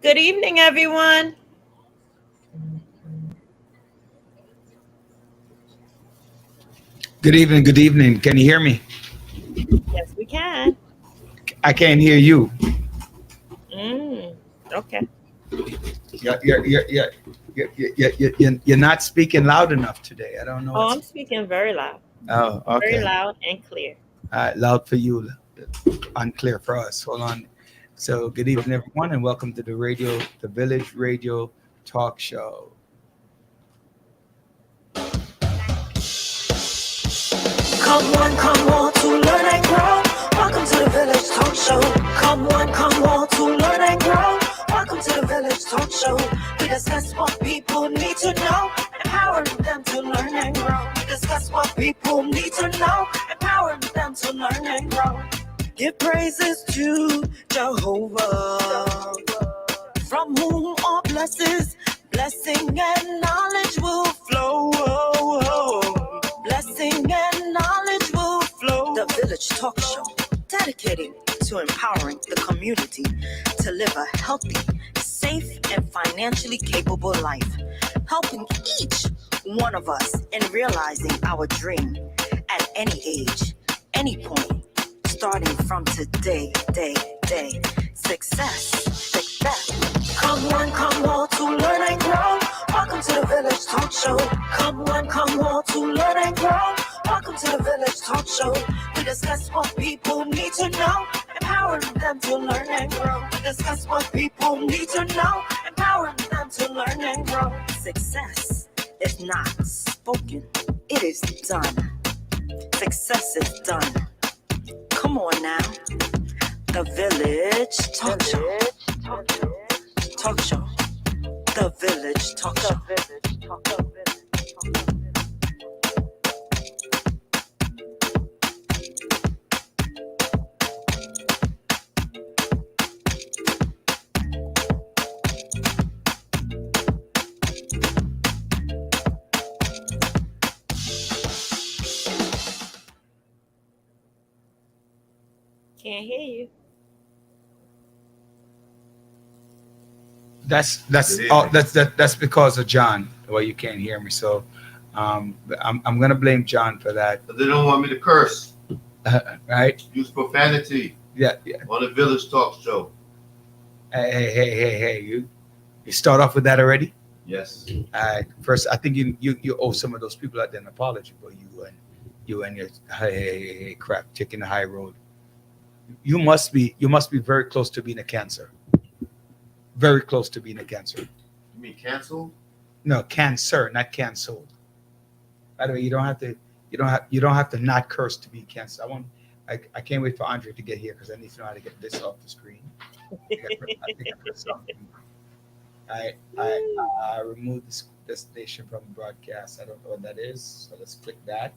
Good evening, everyone. Good evening. Good evening. Can you hear me? Yes, we can. I can't hear you. Mm, okay. You're not speaking loud enough today. I don't know Oh, what's. I'm speaking Oh, very okay. loud and clear. Loud for you, unclear for us. Hold on. So, good evening, everyone, and welcome to the Village Radio Talk Show. Come on to learn and grow. Welcome to the Village Talk Show. Come on to learn and grow. Welcome to the Village Talk Show. We discuss what people need to know, empowering them to learn and grow. We discuss what people need to know, empowering them to learn and grow. Give praises to Jehovah, from whom all blessing and knowledge will flow. Blessing and knowledge will flow. The Village Talk Show, dedicating to empowering the community to live a healthy, safe, and financially capable life, helping each one of us in realizing our dream at any age, any point, starting from today, day. Success. Come on to learn and grow. Welcome to the Village Talk Show. Come on to learn and grow. Welcome to the Village Talk Show. We discuss what people need to know, empowering them to learn and grow. We discuss what people need to know, empowering them to learn and grow. Success is not spoken, it is done. Success is done. Come on now. The Village Talk Show. Talk Show. The Village Talk Show. Can't hear you. That's because of John. Well, you can't hear me, so I'm gonna blame John for that. But they don't want me to curse, Right? use profanity Yeah. on the Village Talk Show. Hey! You start off with that already. Yes. First, I think you owe some of those people out there an apology, but you and your hey crap taking the high road. You must be very close to being a cancer. Very close to being a cancer. You mean canceled? No, cancer, not canceled. By the way, you don't have to not curse to be cancer. I can't wait for Andre to get here because I need to know how to get this off the screen. I removed this station from the broadcast. I don't know what that is, so let's click that.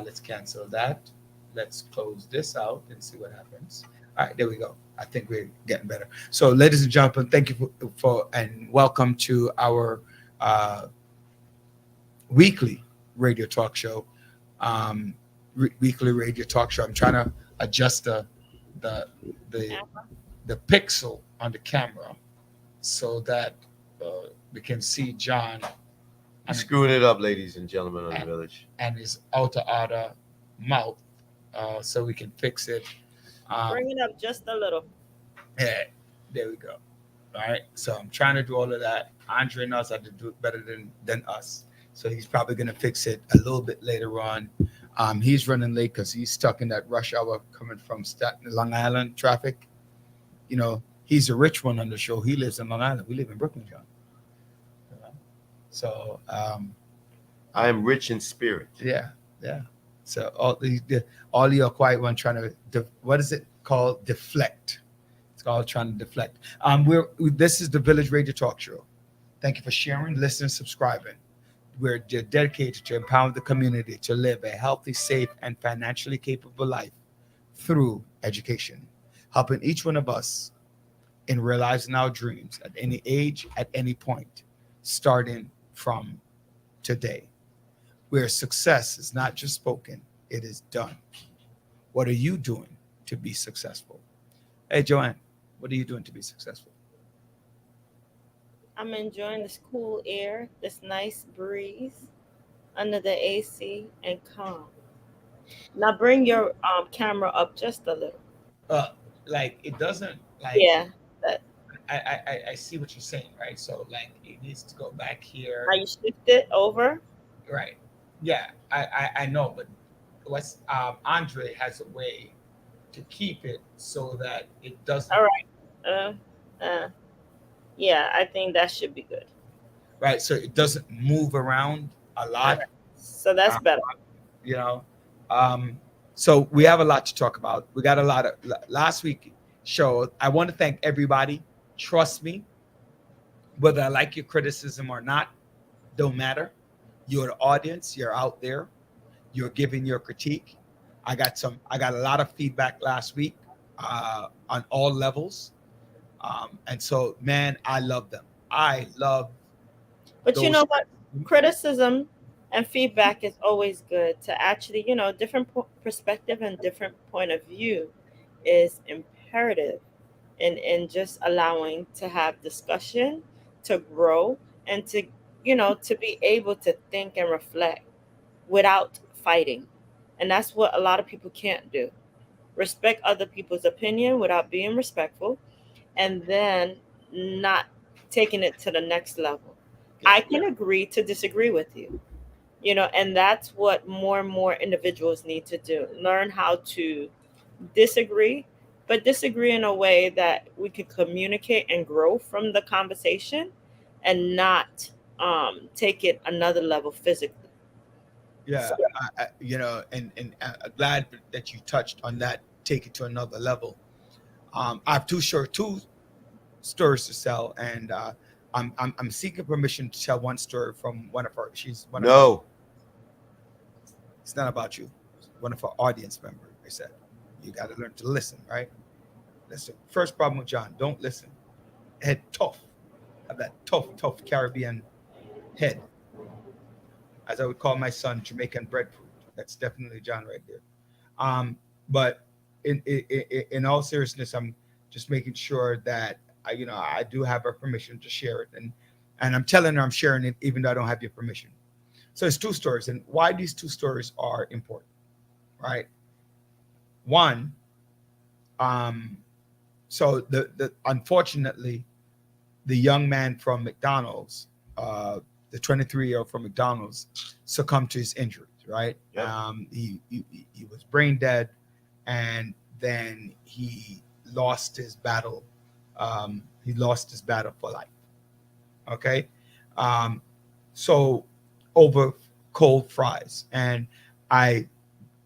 Let's cancel that. Let's close this out and see what happens. All right, there we go. I think we're getting better. So, ladies and gentlemen, thank you for and welcome to our weekly radio talk show. Weekly radio talk show. I'm trying to adjust the pixel on the camera so that we can see John. I'm screwing it up, ladies and gentlemen of the Village. And his outer mouth, so we can fix it. Bring it up just a little. Yeah, there we go. All right, so I'm trying to do all of that. Andre knows how to do it better than us, so he's probably gonna fix it a little bit later on. He's running late because he's stuck in that rush hour coming from Long Island traffic. You know, he's a rich one on the show. He lives in Long Island. We live in Brooklyn, John. So I am rich in spirit. Yeah. So all your quiet one trying to what is it called? Deflect. It's called trying to deflect. This is the Village Radio Talk Show. Thank you for sharing, listening, subscribing. We're dedicated to empower the community to live a healthy, safe, and financially capable life through education, helping each one of us in realizing our dreams at any age, at any point, starting from today, where success is not just spoken, it is done. What are you doing to be successful? Hey, Joanne, what are you doing to be successful? I'm enjoying this cool air, this nice breeze under the AC, and calm. Now bring your camera up just a little. uh like it doesn't like Yeah. That I see what you're saying, right? So like it needs to go back here, now you shift it over. right? Yeah, I know, but what's Andre has a way to keep it so that it doesn't, All right. Uh, yeah, I think that should be good. right? So it doesn't move around a All lot, right. So that's uh, better. you know. Um, so we have a lot to talk about. We got a lot of last week show. I want to thank everybody. Trust me, whether I like your criticism or not, don't matter. You're the audience. You're out there. You're giving your critique. I got a lot of feedback last week on all levels. And so, man, I love them. I love But you those. know what? Criticism and feedback is always good to actually, different perspective and different point of view is imperative in just allowing to have discussion, to grow, and to be able to think and reflect without fighting. And that's what a lot of people can't do. Respect other people's opinion without being respectful, and then not taking it to the next level. I can agree to disagree with you, and that's what more and more individuals need to do. Learn how to disagree, but disagree in a way that we can communicate and grow from the conversation and not take it another level physically. Yeah, So, and I'm glad that you touched on that. Take it to another level. I have two stories to sell, and I'm seeking permission to tell one story from one of her. She's one of her. No. It's not about you. It's one of our audience members. They said you got to learn to listen, right? That's the first problem with John. Don't listen. Head tough. Have that tough Caribbean head. As I would call my son, Jamaican breadfruit. That's definitely John right there. But in all seriousness, I'm just making sure that I do have her permission to share it, and I'm telling her I'm sharing it even though I don't have your permission. So it's two stories, and why these two stories are important, right? One, so the unfortunately, the young man from McDonald's, the 23-year-old from McDonald's, succumbed to his injuries, right? Yep. He was brain dead, and then he lost his battle. He lost his battle for life. Okay, so over cold fries, and I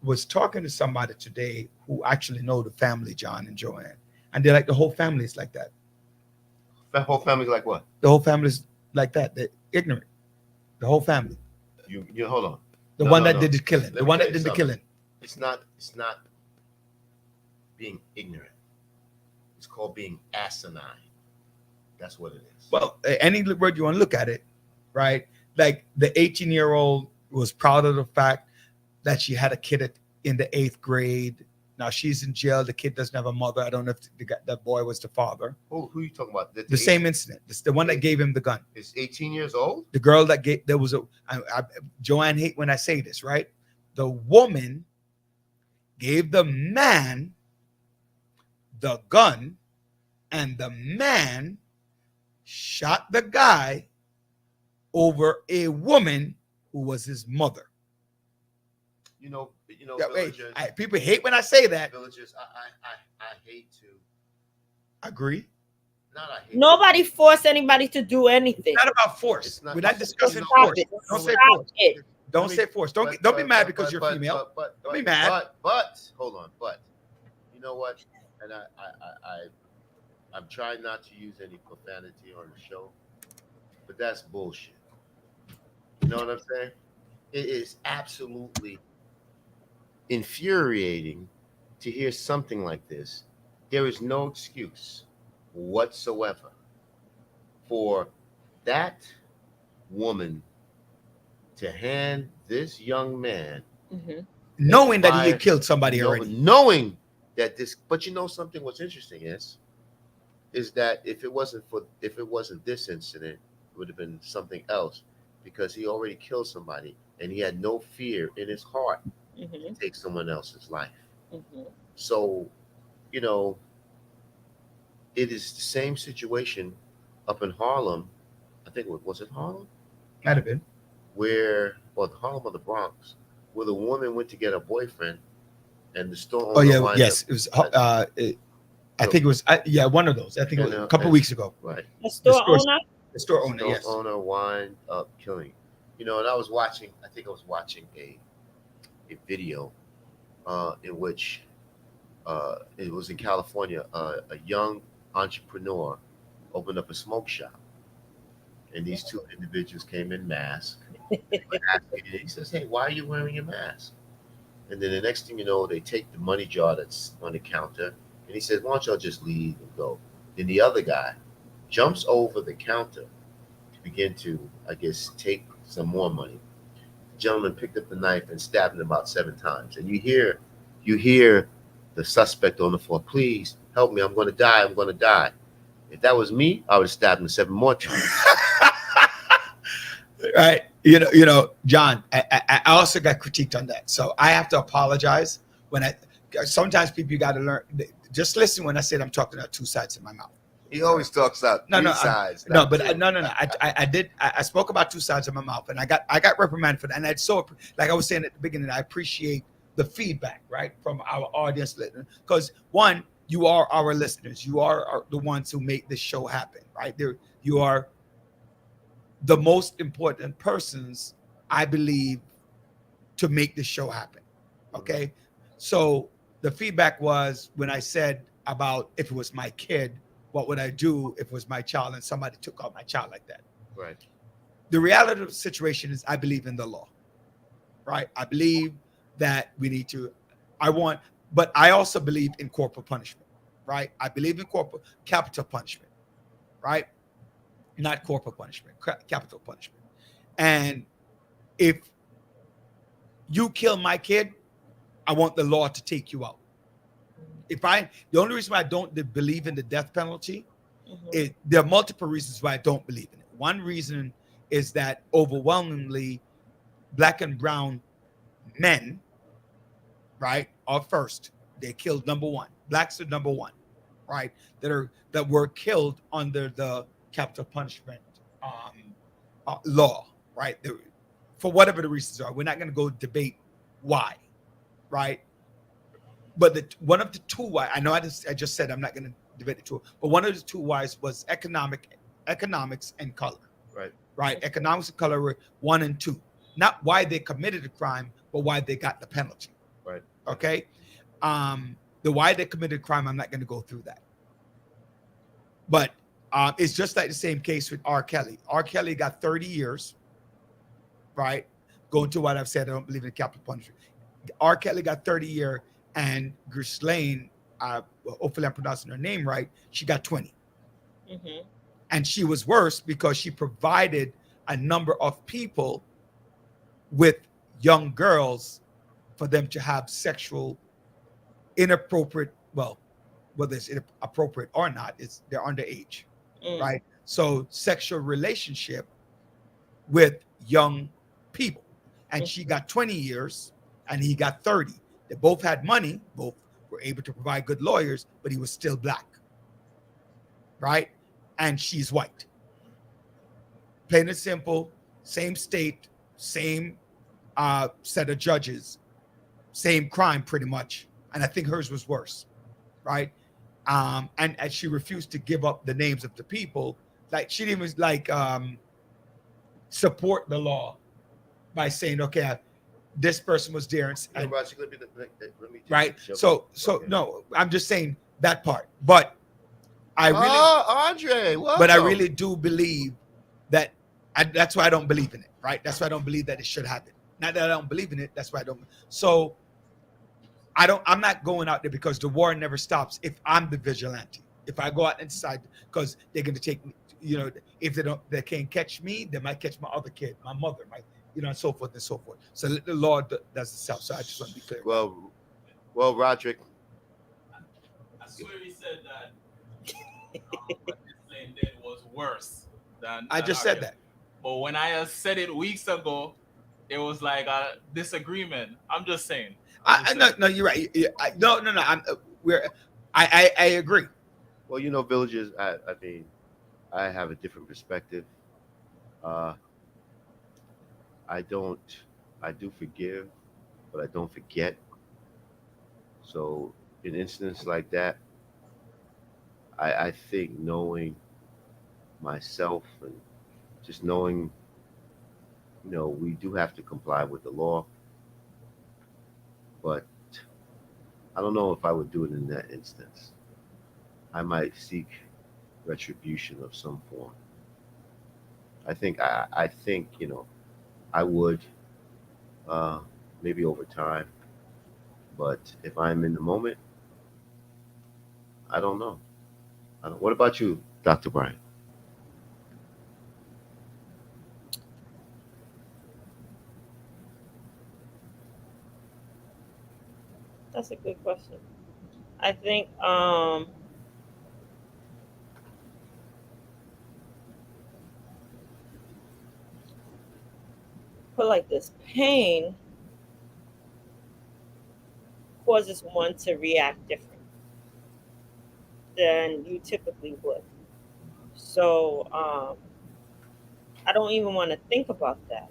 was talking to somebody today who actually know the family, John and Joanne, and they're like the whole family is like that. The whole family's like what? The whole family is like that. They're ignorant. The whole family. You hold on. The No, one no, that no. did the killing. Let The me one tell that you did the something. killing. It's not being ignorant. It's called being asinine. That's what it is. Well, any word you want to look at it, right? Like the 18-year-old was proud of the fact that she had a kid in the 8th grade. Now she's in jail. The kid doesn't have a mother. I don't know if that boy was the father. Who are you talking about? The same incident. It's the one that gave him the gun. Is 18 years old? The girl that gave, there was Joanne hate when I say this, right? The woman gave the man the gun, and the man shot the guy over a woman who was his mother. You know, Yeah, villagers. people hate when I say that. Villagers, I hate to. Agree. Not I hate. nobody force anybody to do anything. It's not about force. It's not- We're not discussing Stop force. it. Don't say Stop force. it. Don't say force. Don't be mad because you're female. Don't be mad. But hold on. But you know what? And I'm trying not to use any profanity on the show, but that's bullshit. You know what I'm saying? It is absolutely infuriating to hear something like this. There is no excuse whatsoever for that woman to hand this young man, Knowing that he had killed somebody already. knowing that this. But you know something? What's interesting is is that if it wasn't this incident, it would have been something else, because he already killed somebody and he had no fear in his heart Mm-hmm. to take someone else's life. Mm-hmm. So, you know, it is the same situation up in Harlem. I think was it Harlem, Might have been. where, or Harlem or the Bronx, where the woman went to get her boyfriend, and the store Oh owner yeah, winds up, yes. It was. I so, think it was. Yeah, one of those. I think it was a couple and weeks ago. right, The The store store, owner. the store owner. store Yes. owner wind up killing. And I was watching. I think I was watching a video in which it was in California. A young entrepreneur opened up a smoke shop, and these two individuals came in mask. They were asking, and he says, "Hey, why are you wearing a mask?" And then the next thing you know, they take the money jar that's on the counter, and he says, "Why don't y'all just leave and go?" Then the other guy jumps over the counter to begin to, I guess, take some more money. The gentleman picked up the knife and stabbed him about 7 times. And you hear the suspect on the floor, "Please help me, I'm going to die, I'm going to die." If that was me, I would have stabbed him 7 more times. Right. John. I also got critiqued on that, so I have to apologize when I. Sometimes people got to learn. Just listen when I said I'm talking out two sides of my mouth. He always talks out No, three no, sides. No, not but two. no. I did. I spoke about two sides of my mouth, and I got reprimanded for that. And I like I was saying at the beginning, I appreciate the feedback, right, from our audience listeners, because one, you are our listeners. You are the ones who make this show happen, right? You are the most important persons, I believe, to make this show happen. Okay. So the feedback was when I said about if it was my kid, what would I do if it was my child and somebody took out my child like that? Right. The reality of the situation is I believe in the law, right? I believe that we need to, but I also believe in corporal punishment, right? I believe in capital punishment, right? Not corporal punishment, capital punishment. And if you kill my kid, I want the law to take you out. The only reason why I don't believe in the death penalty Mm-hmm. there are multiple reasons why I don't believe in it. One reason is that overwhelmingly black and brown men, right, are first. They killed number one. Blacks are number one, right? That were killed under the capital punishment law, right? For whatever the reasons are, we're not going to go debate why, right? But one of the two why I know I just said I'm not going to debate the two, but one of the two whys was economics and color, right? Economics and color were 1 and 2, not why they committed the crime, but why they got the penalty, Right. Okay. The why they committed crime, I'm not going to go through that, but it's just like the same case with R. Kelly. R. Kelly got 30 years, right? Going to what I've said, I don't believe in capital punishment. R. Kelly got 30 years, and Ghislaine, hopefully I'm pronouncing her name right, she got 20. Mm-hmm. And she was worse because she provided a number of people with young girls for them to have sexual inappropriate, well, whether it's appropriate or not, they're underage, right? So sexual relationship with young people. And she got 20 years and he got 30. They both had money, both were able to provide good lawyers, but he was still black, right? And she's white. Plain and simple, same state, same set of judges, same crime pretty much. And I think hers was worse, right? And she refused to give up the names of the people. Like she didn't even support the law by saying, okay, this person was there, and Let me right. So no, I'm just saying that part. But I really, Andre, welcome. but I really do believe that. That's why I don't believe in it, right? That's why I don't believe that it should happen. Not that I don't believe in it. That's why I don't. So I'm not going out there because the war never stops. If I'm the vigilante, if I go out and decide, because they're going to take me, if they can't catch me, they might catch my other kid, my mother, and so forth and so forth. So the law does itself. So I just want to be clear. Well, Roderick. I swear he said that worse than I an just said argument. that. But when I said it weeks ago, it was like a disagreement. I'm just saying. I'm just No, saying. no, you're right. No, no, no. I agree. Well, you know, villages. I mean, I have a different perspective. Uh, I don't. I do forgive, but I don't forget. So, in instances like that, I think knowing myself and just knowing, we do have to comply with the law, but I don't know if I would do it in that instance. I might seek retribution of some form. I think I would, uh, maybe over time, but if I'm in the moment, I don't know. What about you, Dr. Brian? That's a good question. I think put like this, pain causes one to react different than you typically would. So I don't even want to think about that.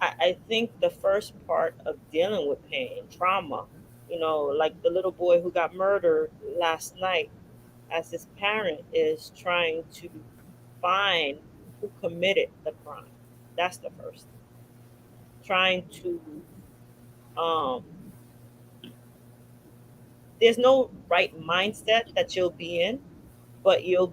I think the first part of dealing with pain, trauma, like the little boy who got murdered last night, as his parent is trying to find who committed the crime. That's the first. Trying to, um, there's no right mindset that you'll be in, but you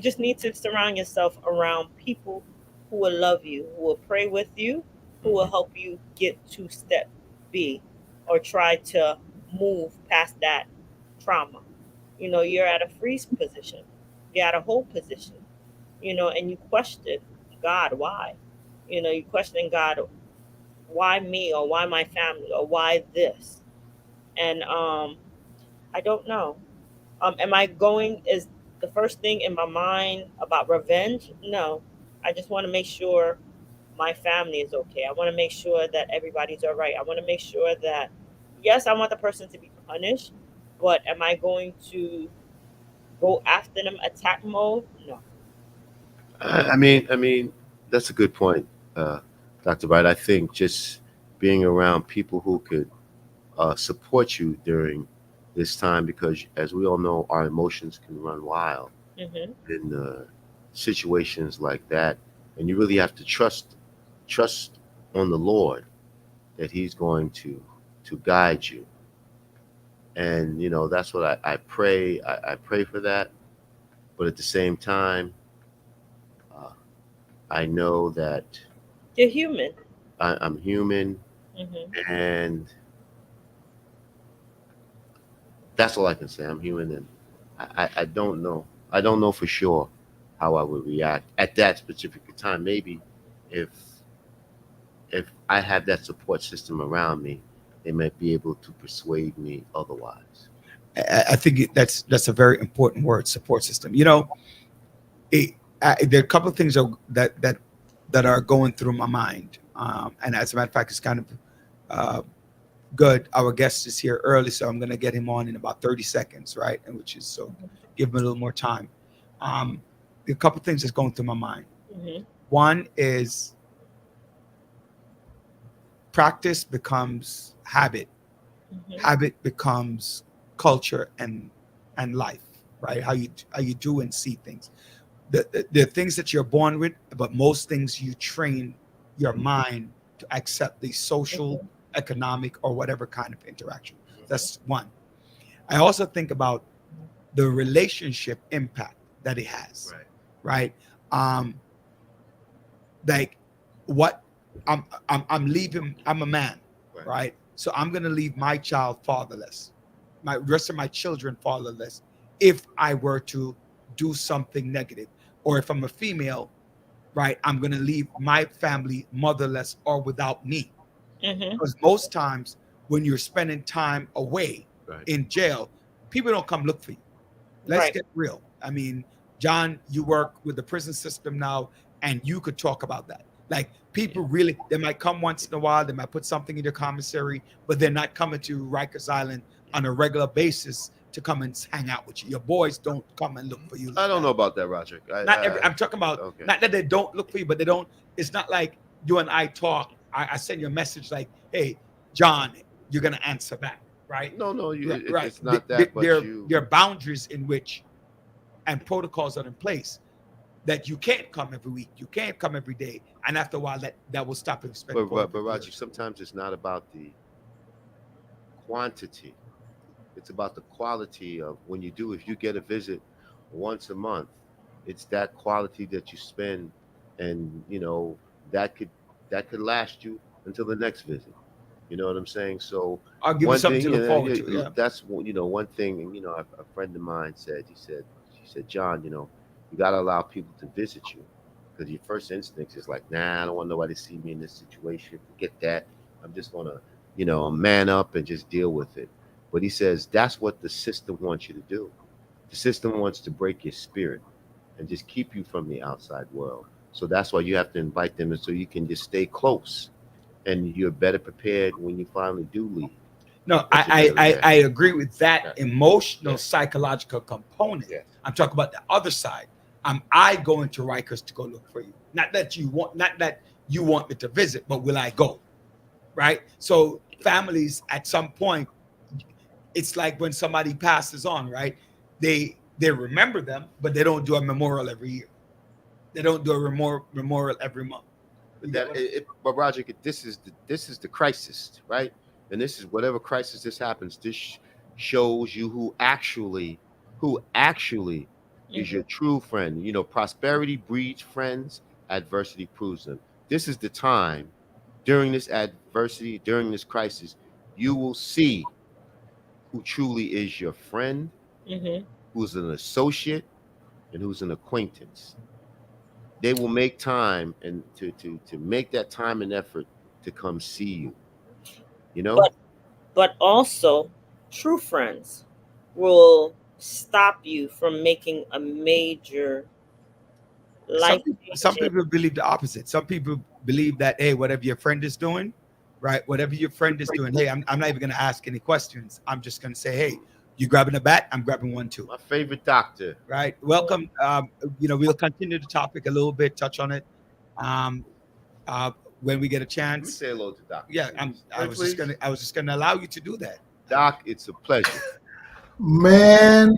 just need to surround yourself around people who will love you, who will pray with you, who will help you get to step B or try to move past that trauma. You're at a freeze position, you're at a hold position, and you question God, why? You question God, why me, or why my family, or why this? And I don't know. Am I going? Is the first thing in my mind about revenge? No. I just want to make sure my family is okay. I want to make sure that everybody's all right. I want to make sure that, yes, I want the person to be punished, but am I going to go after them, attack mode? No. I mean, that's a good point, uh, Dr. Bright. I think just being around people who could support you during this time, because as we all know, our emotions can run wild Mhm. in situations like that, and you really have to trust on the Lord that He's going to guide you. And that's what I pray. I pray for that, but at the same time, uh, I know that You're human. I'm human, Mhm. and that's all I can say. I'm human, and I don't know. I don't know for sure how I would react at that specific time. Maybe if if I had that support system around me, they might be able to persuade me otherwise. I think that's a very important word, support system. It, there are a couple of things that are going through my mind, and as a matter of fact, it's kind of uh, good. Our guest is here early, so I'm going to get him on in about 30 seconds, right? And which is so give him a little more time. Um, a couple of things that's going through my mind. Mhm. One is practice becomes habit, Mhm. habit becomes culture and life, right? How you do and see things. The things that you're born with, but most things you train your mind to accept the social, Mhm. economic, or whatever kind of interaction. That's one. I also think about the relationship impact that it has, Right. right? Um, like what I'm leaving. I'm a man, Right. right? So I'm gonna leave my child fatherless, my rest of my children fatherless, if I were to do something negative, or if I'm a female, right? I'm gonna leave my family motherless or without me, Mhm. because most times when you're spending time away Right. in jail, people don't come look for you. Let's Right. get real. I mean, John, you work with the prison system now, and you could talk about that. Like people really, they might come once in a while, they might put something in their commissary, but they're not coming to Rikers Island on a regular basis to come and hang out with you. Your boys don't come and look for you. I don't know about that, Roger. I'm talking about Okay. not that they don't look for you, but they don't. It's not like you and I talk. I send you a message like, "Hey, John, you're gonna answer back," right? No, Right. it's not that. But there are boundaries in which, and protocols are in place that you can't come every week, you can't come every day, and after a while, that will stop respect. But Roger, sometimes it's not about the quantity; it's about the quality of when you do. If you get a visit once a month, it's that quality that you spend, and that could last you until the next visit. You know what I'm saying? So I'll give you one something thing, to look forward to. Yeah. that's one thing. And a friend of mine said, she said, John, you got to allow people to visit you, because your first instinct is like, nah, I don't want nobody to see me in this situation. Forget that. I'm just gonna, man up and just deal with it. But he says that's what the system wants you to do. The system wants to break your spirit and just keep you from the outside world. So that's why you have to invite them, and so you can just stay close, and you're better prepared when you finally do leave. No, That's a better way. I agree with that Yeah. emotional, Yeah. psychological component. Yeah. I'm talking about the other side. I going to Rikers to go look for you. Not that you want me to visit, but will I go? Right? So families at some point, it's like when somebody passes on, right? They remember them, but they don't do a memorial every year. They don't do a memorial every month. But Roger, this is the crisis, right? And this is whatever crisis this happens. This shows you who actually is your true friend. Prosperity breeds friends. Adversity proves them. This is the time during this adversity, during this crisis, you will see who truly is your friend, who's an associate, and who's an acquaintance. They will make time and to make that time and effort to come see you. But also, true friends will stop you from making a major life. Some people believe the opposite. Some people believe that, hey, whatever your friend is doing, right? Whatever your friend is doing, hey, I'm not even going to ask any questions. I'm just going to say, hey, you grabbing a bat? I'm grabbing one too. My favorite doctor. Right. Welcome. We'll continue the topic a little bit, touch on it when we get a Let me chance. say hello to Doc. Yeah, I was just gonna allow you to do that. Doc, it's a pleasure. Man,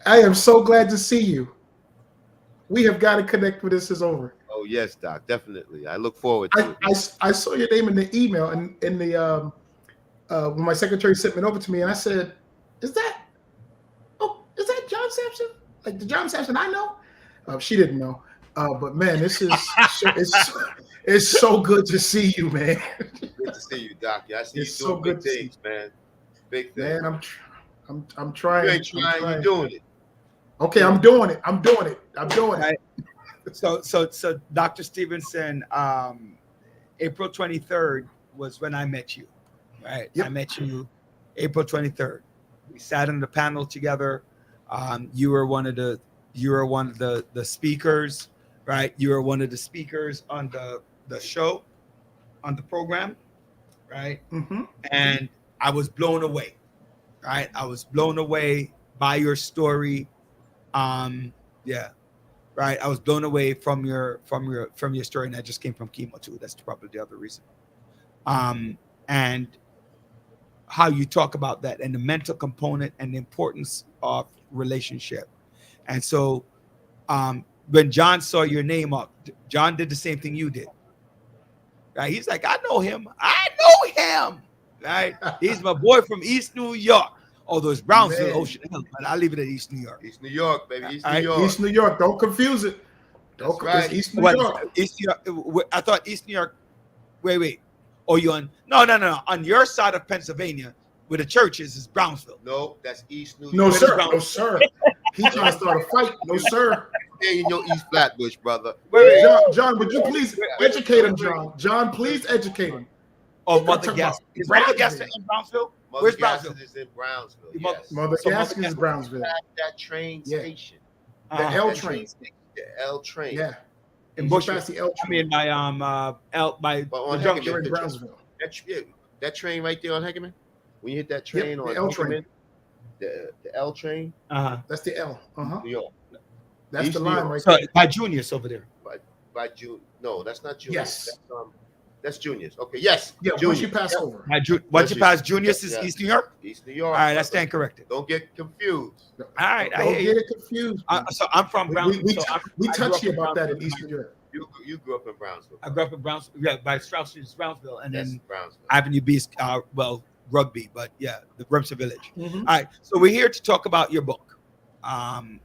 I am so glad to see you. We have got to connect when this is over. Oh yes, Doc, definitely. I look forward to it. I saw your name in the email and in the when my secretary sent it over to me, and I said, is that John Sampson? Like the John Sampson I know? She didn't know. But man, this is it's so good to see you, man. Good to see you, Doc. I see It's you so doing good big to see things, man. Big things. Man, I'm trying. You ain't trying, you're doing it. Okay, I'm doing it. Right. So Dr. Stevenson, April 23rd was when I met you, right? Yep. I met you April 23rd. We sat on the panel together. You were one of the speakers, right? You were one of the speakers on the show, on the program, right? Mm-hmm. And I was blown away, right? I was blown away by your story. Yeah, right. I was blown away from your story, and I just came from chemo too. That's probably the other reason. And how you talk about that and the mental component and the importance of relationship. And so when John saw your name up, John did the same thing you did. Right? He's like, I know him. Right? He's my boy from East New York. Although it's Brownsville, Man. Ocean Hill, but I'll leave it at East New York. East New York, baby. East All New right, York. East New York. Don't confuse it. That's right. It's East New What, York. East New York? I thought East New York. Wait. Oh, you on? No. On your side of Pennsylvania, where the church is Brownsville. No, that's East New York. No, sir. Brown- No, sir. He trying to start a fight. No, sir. Stay in your East Flatbush, brother. Wait. John, would you please educate him, John? John, please educate him. Oh, What Mother talking Gas. about? Is Mother Gas Brownsville. in Brownsville? Mother Where's Gaston Brownsville? is in Brownsville. Mother- Yes. Mother So Mother Gaston is Gas- Brownsville. That train Yeah. station. The Uh-huh. L That train. station. The L train. Yeah. In You Bushwick. pass the L I train. mean, by But on the Hegeman, junction. You're in the Brownsville. that train right there on Hegeman. When you hit that train the on L Hegeman, train. the L train, Uh-huh. That's the L. New York. That's East the New line York. right So there. by Junius over there. By June. No, that's not Junius. Yes. That's Juniors. Okay, yes. Yeah, once Juniors. you pass Yep. over. Once you pass Junius is Yeah. East New York. East New York. All right, that's brother. stand corrected. Don't get confused. All right, I Don't hear get you. it confused. man. So I'm from Brownsville. We I grew touched up you in about that in Brownsville. East New York. You grew up in Brownsville. I grew up in Brownsville, yeah, by Strauss Street, Brownsville, and That's then Brownsville. Avenue B, Rugby, but yeah, the Rempster Village. Mhm. All right, so we're here to talk about your book.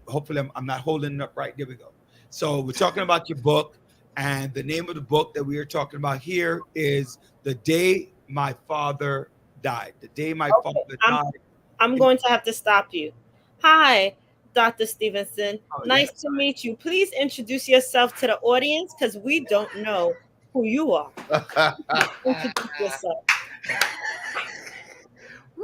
Hopefully, I'm not holding it up right. There we go. So we're talking about your book, and the name of the book that we are talking about here is "The Day My Father Died." The day my Okay, father I'm- died. I'm going to have to stop you. Hi, Dr. Stevenson. Oh, Nice to meet you. Please introduce yourself to the audience because we don't know who you are. Introduce yourself.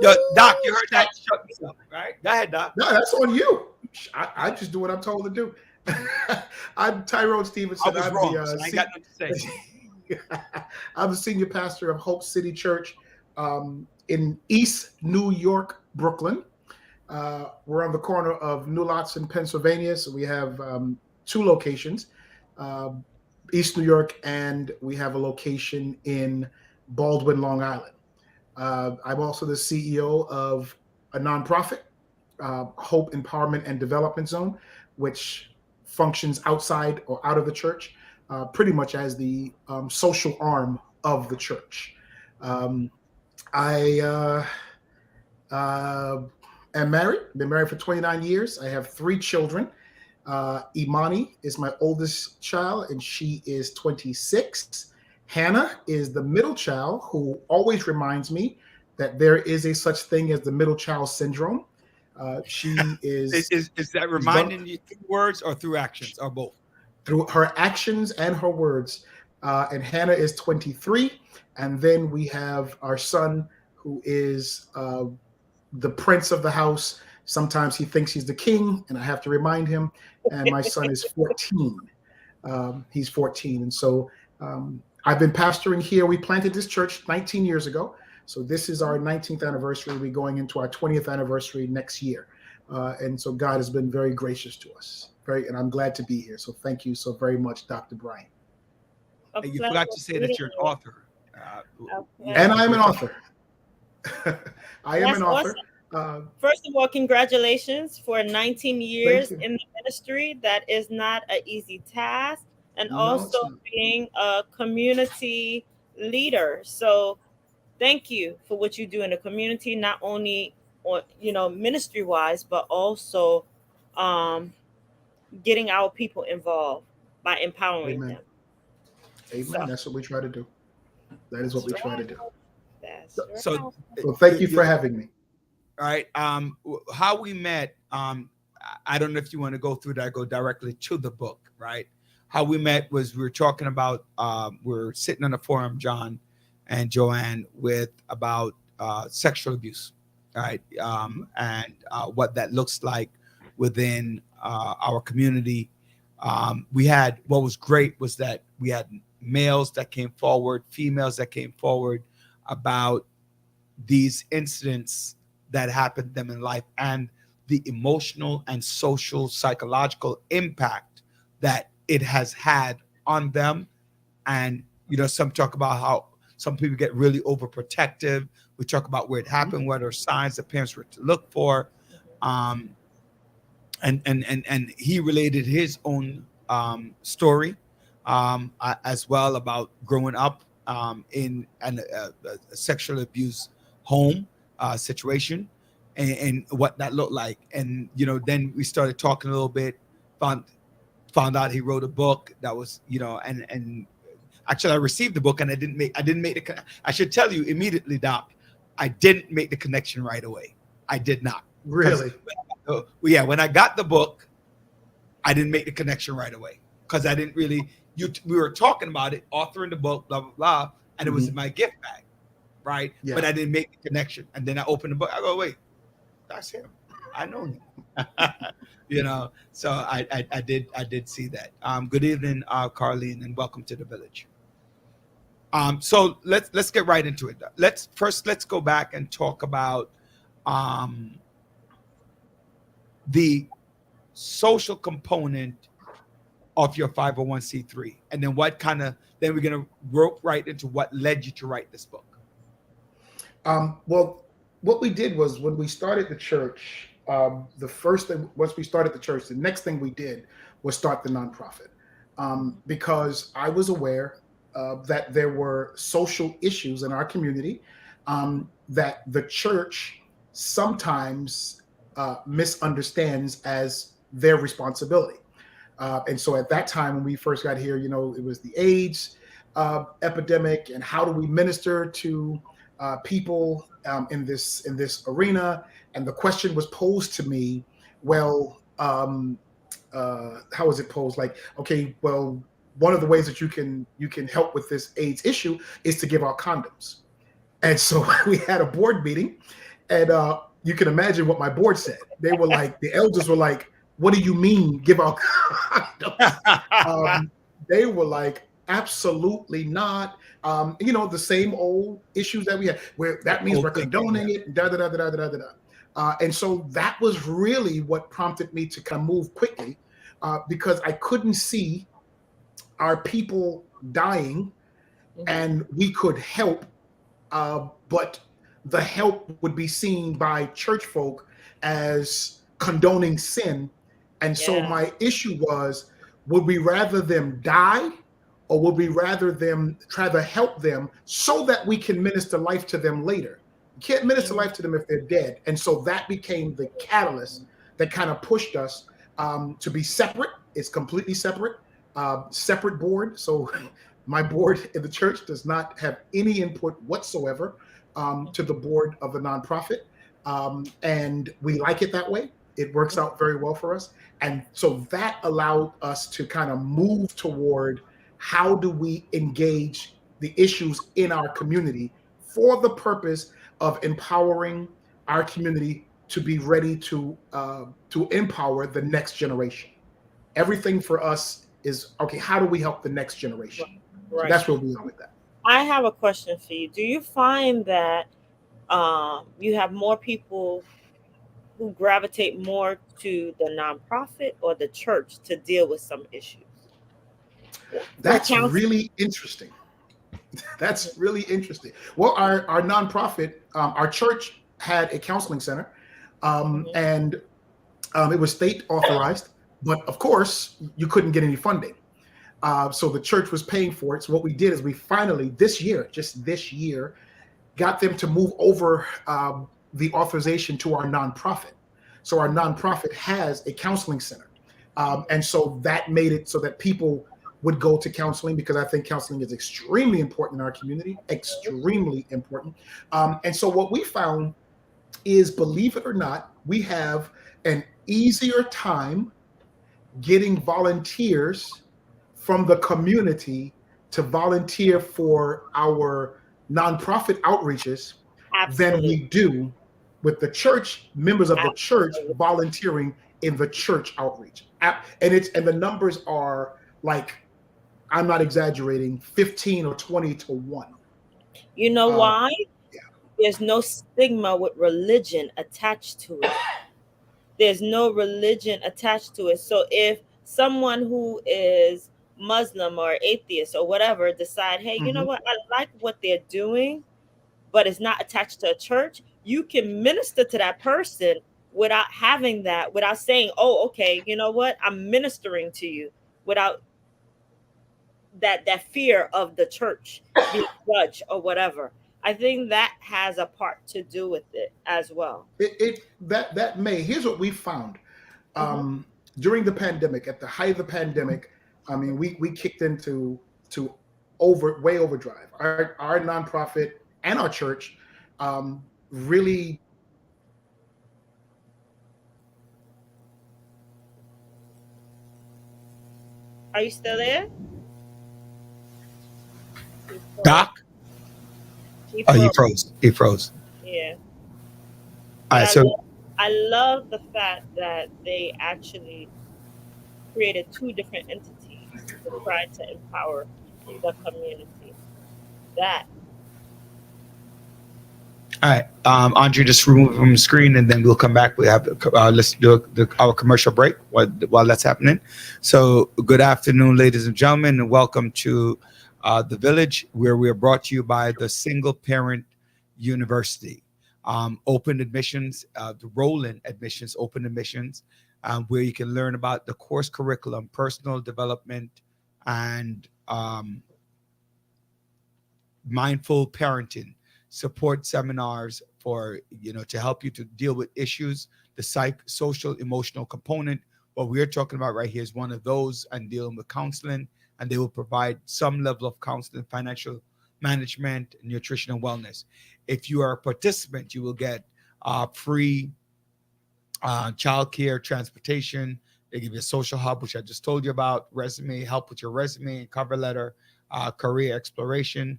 Yo, Doc, you heard that? Shut yourself, right? Go ahead, Doc. No, that's on you. I just do what I'm told to do. I'm Tyrone I Stevenson. was I'm wrong. the So I ain't got nothing to say. I'm the senior pastor of Hope City Church in East New York, Brooklyn. We're on the corner of New Lots in Pennsylvania. So we have two locations, East New York, and we have a location in Baldwin, Long Island. I'm also the CEO of a nonprofit, Hope Empowerment and Development Zone, which functions outside or out of the church, pretty much as the social arm of the church. I am married, been married for 29 years. I have 3 children. Imani is my oldest child, and she is 26. Hannah is the middle child, who always reminds me that there is a such thing as the middle child syndrome. She is Is that reminding you through words or through actions or both? through her actions and her words. And Hannah is 23. And then we have our son, who is the prince of the house. Sometimes he thinks he's the king, and I have to remind him. And my son is 14. He's 14. And so I've been pastoring here. We planted this church 19 years ago. So this is our 19th anniversary. We're going into our 20th anniversary next year. And so God has been very gracious to us. And I'm glad to be here. So thank you so very much, Dr. Brian. A You pleasure forgot to say that you're an meeting you. author. And I'm an author. I am That's an author. First of all, congratulations for 19 years you. in the ministry. That is not an easy task. And No, also it's not. being a community leader. So thank you for what you do in the community, not only on, ministry wise, but also getting our people involved by empowering Amen. them. Amen. So- That's what we try to do. That is what we try to do. That's So, right. So thank you for having me. all right. How we met. I don't know if you want to go through that. Go directly to the book, right? How we met was we were talking about. We're sitting on a forum, John and Joanne, with about sexual abuse, right? And what that looks like within our community. We had what was great was that we had males that came forward, females that came forward about these incidents that happened to them in life and the emotional and social psychological impact that it has had on them. And some talk about how some people get really overprotective. We talk about where it happened, what are signs that parents were to look for. And he related his own story as well about growing up in a sexual abuse home situation and what that looked like. And then we started talking a little bit, found out he wrote a book that was and actually I received the book and I didn't make I should tell you immediately, Doc, I didn't make the connection right away. I did not. Really? Yeah, when I got the book, I didn't make the connection right away because I didn't really. We were talking about it, authoring the book, blah blah blah, and it was in my gift bag. right? Yeah. But I didn't make the connection. And then I opened the book. I go, wait, that's him. I know him. So I did see that. Good evening, Carlene, and welcome to the village. So let's get right into it. Let's go back and talk about the social component of your 501c3, and then then we're gonna rope right into what led you to write this book. Well, what we did was when we started the church, the first thing, once we started the church, the next thing we did was start the nonprofit, because I was aware that there were social issues in our community that the church sometimes misunderstands as their responsibility. And so at that time, when we first got here, it was the AIDS epidemic, and how do we minister to people in this arena? And the question was posed to me, well, how was it posed? Like, okay, well, one of the ways that you can help with this AIDS issue is to give out condoms. And so we had a board meeting, and you can imagine what my board said. They were like, the elders were like, what do you mean give out condoms? They were like, absolutely not. The same old issues that we had, where that means we're condoning it, da da da da da da da. And so that was really what prompted me to kind of move quickly, because I couldn't see our people dying, and we could help, but the help would be seen by church folk as condoning sin. And so my issue was, would we rather them die, or would we rather try to help them so that we can minister life to them later? You can't minister life to them if they're dead. And so that became the catalyst that kind of pushed us to be separate. It's completely separate, separate board. So my board in the church does not have any input whatsoever to the board of the nonprofit. And we like it that way. It works out very well for us. And so that allowed us to kind of move toward, how do we engage the issues in our community for the purpose of empowering our community to be ready to empower the next generation. Everything for us is, okay, how do we help the next generation? Right. So that's where we are with that. I have a question for you. Do you find that you have more people who gravitate more to the nonprofit or the church to deal with some issues? That's really interesting. That's really interesting. Well, our nonprofit, our church had a counseling center, and it was state authorized, but of course you couldn't get any funding. So the church was paying for it. So what we did is we finally, just this year, got them to move over the authorization to our nonprofit. So our nonprofit has a counseling center. And so that made it so that people would go to counseling, because I think counseling is extremely important in our community, extremely important. And so what we found is, believe it or not, we have an easier time getting volunteers from the community to volunteer for our nonprofit outreaches than we do with the church, members of the church volunteering in the church outreach. And the numbers are like, I'm not exaggerating, 15 or 20 to 1. You know why? Yeah. There's no stigma with religion attached to it. There's no religion attached to it. So if someone who is Muslim or atheist or whatever decide, hey, you know what, I like what they're doing, but it's not attached to a church, you can minister to that person without having that, without saying, oh, okay, you know what, I'm ministering to you, without that fear of the church being judged or whatever. I think that has a part to do with it as well. That may. Here's what we found. During the pandemic, at the height of the pandemic, I mean, we kicked into way overdrive. Our nonprofit and our church really. Are you still there? Doc? He Oh, he froze. froze. He froze. Yeah. All But right. So I love the fact that they actually created two different entities to try to empower the community. That all right, Andre, just remove it from the screen, and then we'll come back. We have let's do our commercial break while that's happening. So, good afternoon, ladies and gentlemen, and welcome to the Village, where we are brought to you by the Single Parent University. Open admissions, the roll-in admissions, open admissions, where you can learn about the course curriculum, personal development, and mindful parenting support seminars for to help you to deal with issues, the social emotional component. What we're talking about right here is one of those, and dealing with counseling, and they will provide some level of counseling, financial management, nutrition, and wellness. If you are a participant, you will get free childcare, transportation. They give you a social hub, which I just told you about, resume, help with your resume, cover letter, career exploration,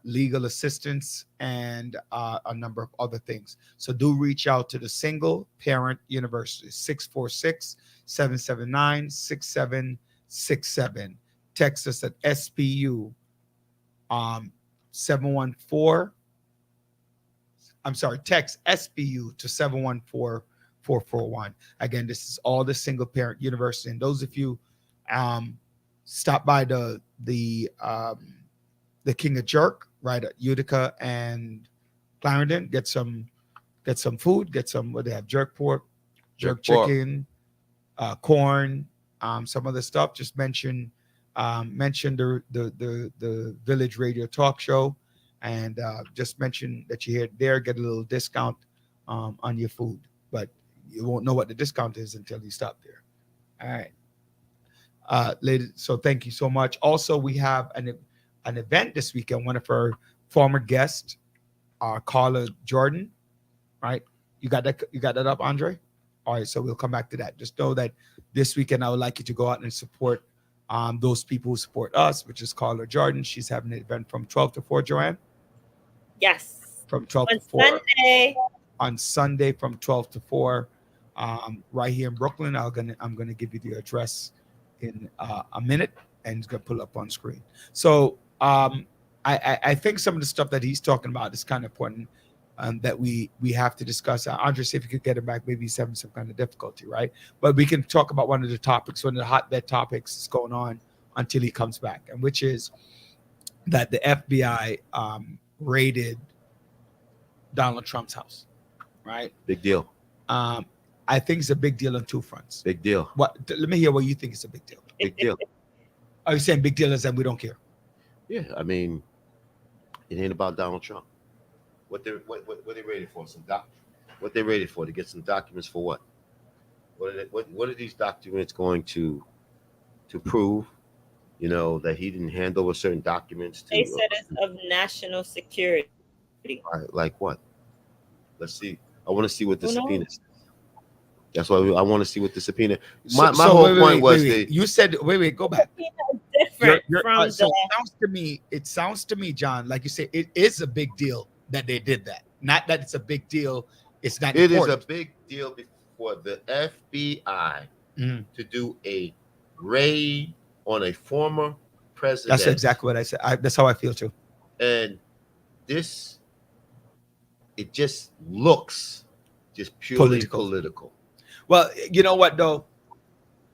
legal assistance, and a number of other things. So do reach out to the Single Parent University, 646-779-6767. Text us at SPU 714. I'm sorry, text SPU to 714-441. Again, this is all the Single Parent University. And those of you stop by the King of Jerk, right, at Utica and Clarendon, get some food, get some, what they have, jerk pork, jerk chicken, corn, some other stuff. Just mention the Village Radio Talk Show, and just mention that you're here there, get a little discount on your food. But you won't know what the discount is until you stop there. All right. Ladies, so thank you so much. Also, we have an event this weekend. One of our former guests, Carla Jordan, right? You got that up, Andre? All right, so we'll come back to that. Just know that this weekend I would like you to go out and support those people who support us, which is Carla Jordan. She's having an event from 12 to 4, Joanne? yes. From 12 On to 4. Sunday. On Sunday from 12 to 4, right here in Brooklyn. I'm gonna give you the address in a minute, and it's gonna pull up on screen. So I think some of the stuff that he's talking about is kind of important, that we have to discuss. Andre, see if you could get him back. Maybe he's having some kind of difficulty, right? But we can talk about one of the topics, one of the hotbed topics that's going on until he comes back, and which is that the FBI raided Donald Trump's house, right? Big deal. I think it's a big deal on two fronts. Big deal. What? Let me hear what you think is a big deal. Big deal. Are you saying big deal is that we don't care? Yeah, I mean, it ain't about Donald Trump. What they raided for? What they raided for? To get some documents for what? What are these documents going to prove? That he didn't hand over certain documents to. They said it's of national security. Like what? Let's see. I want to see what the Who knows? subpoena says. That's why I want to see what the subpoena. So- My so whole point was you said go back. Different from So the. it sounds to me, John, like you say, it is a big deal that they did that. Not that it's a big deal. It's not. It is important. a big deal for the FBI Mhm. to do a raid on a former president. That's exactly what I said. That's how I feel too. And it just looks just purely political. Well, you know what though?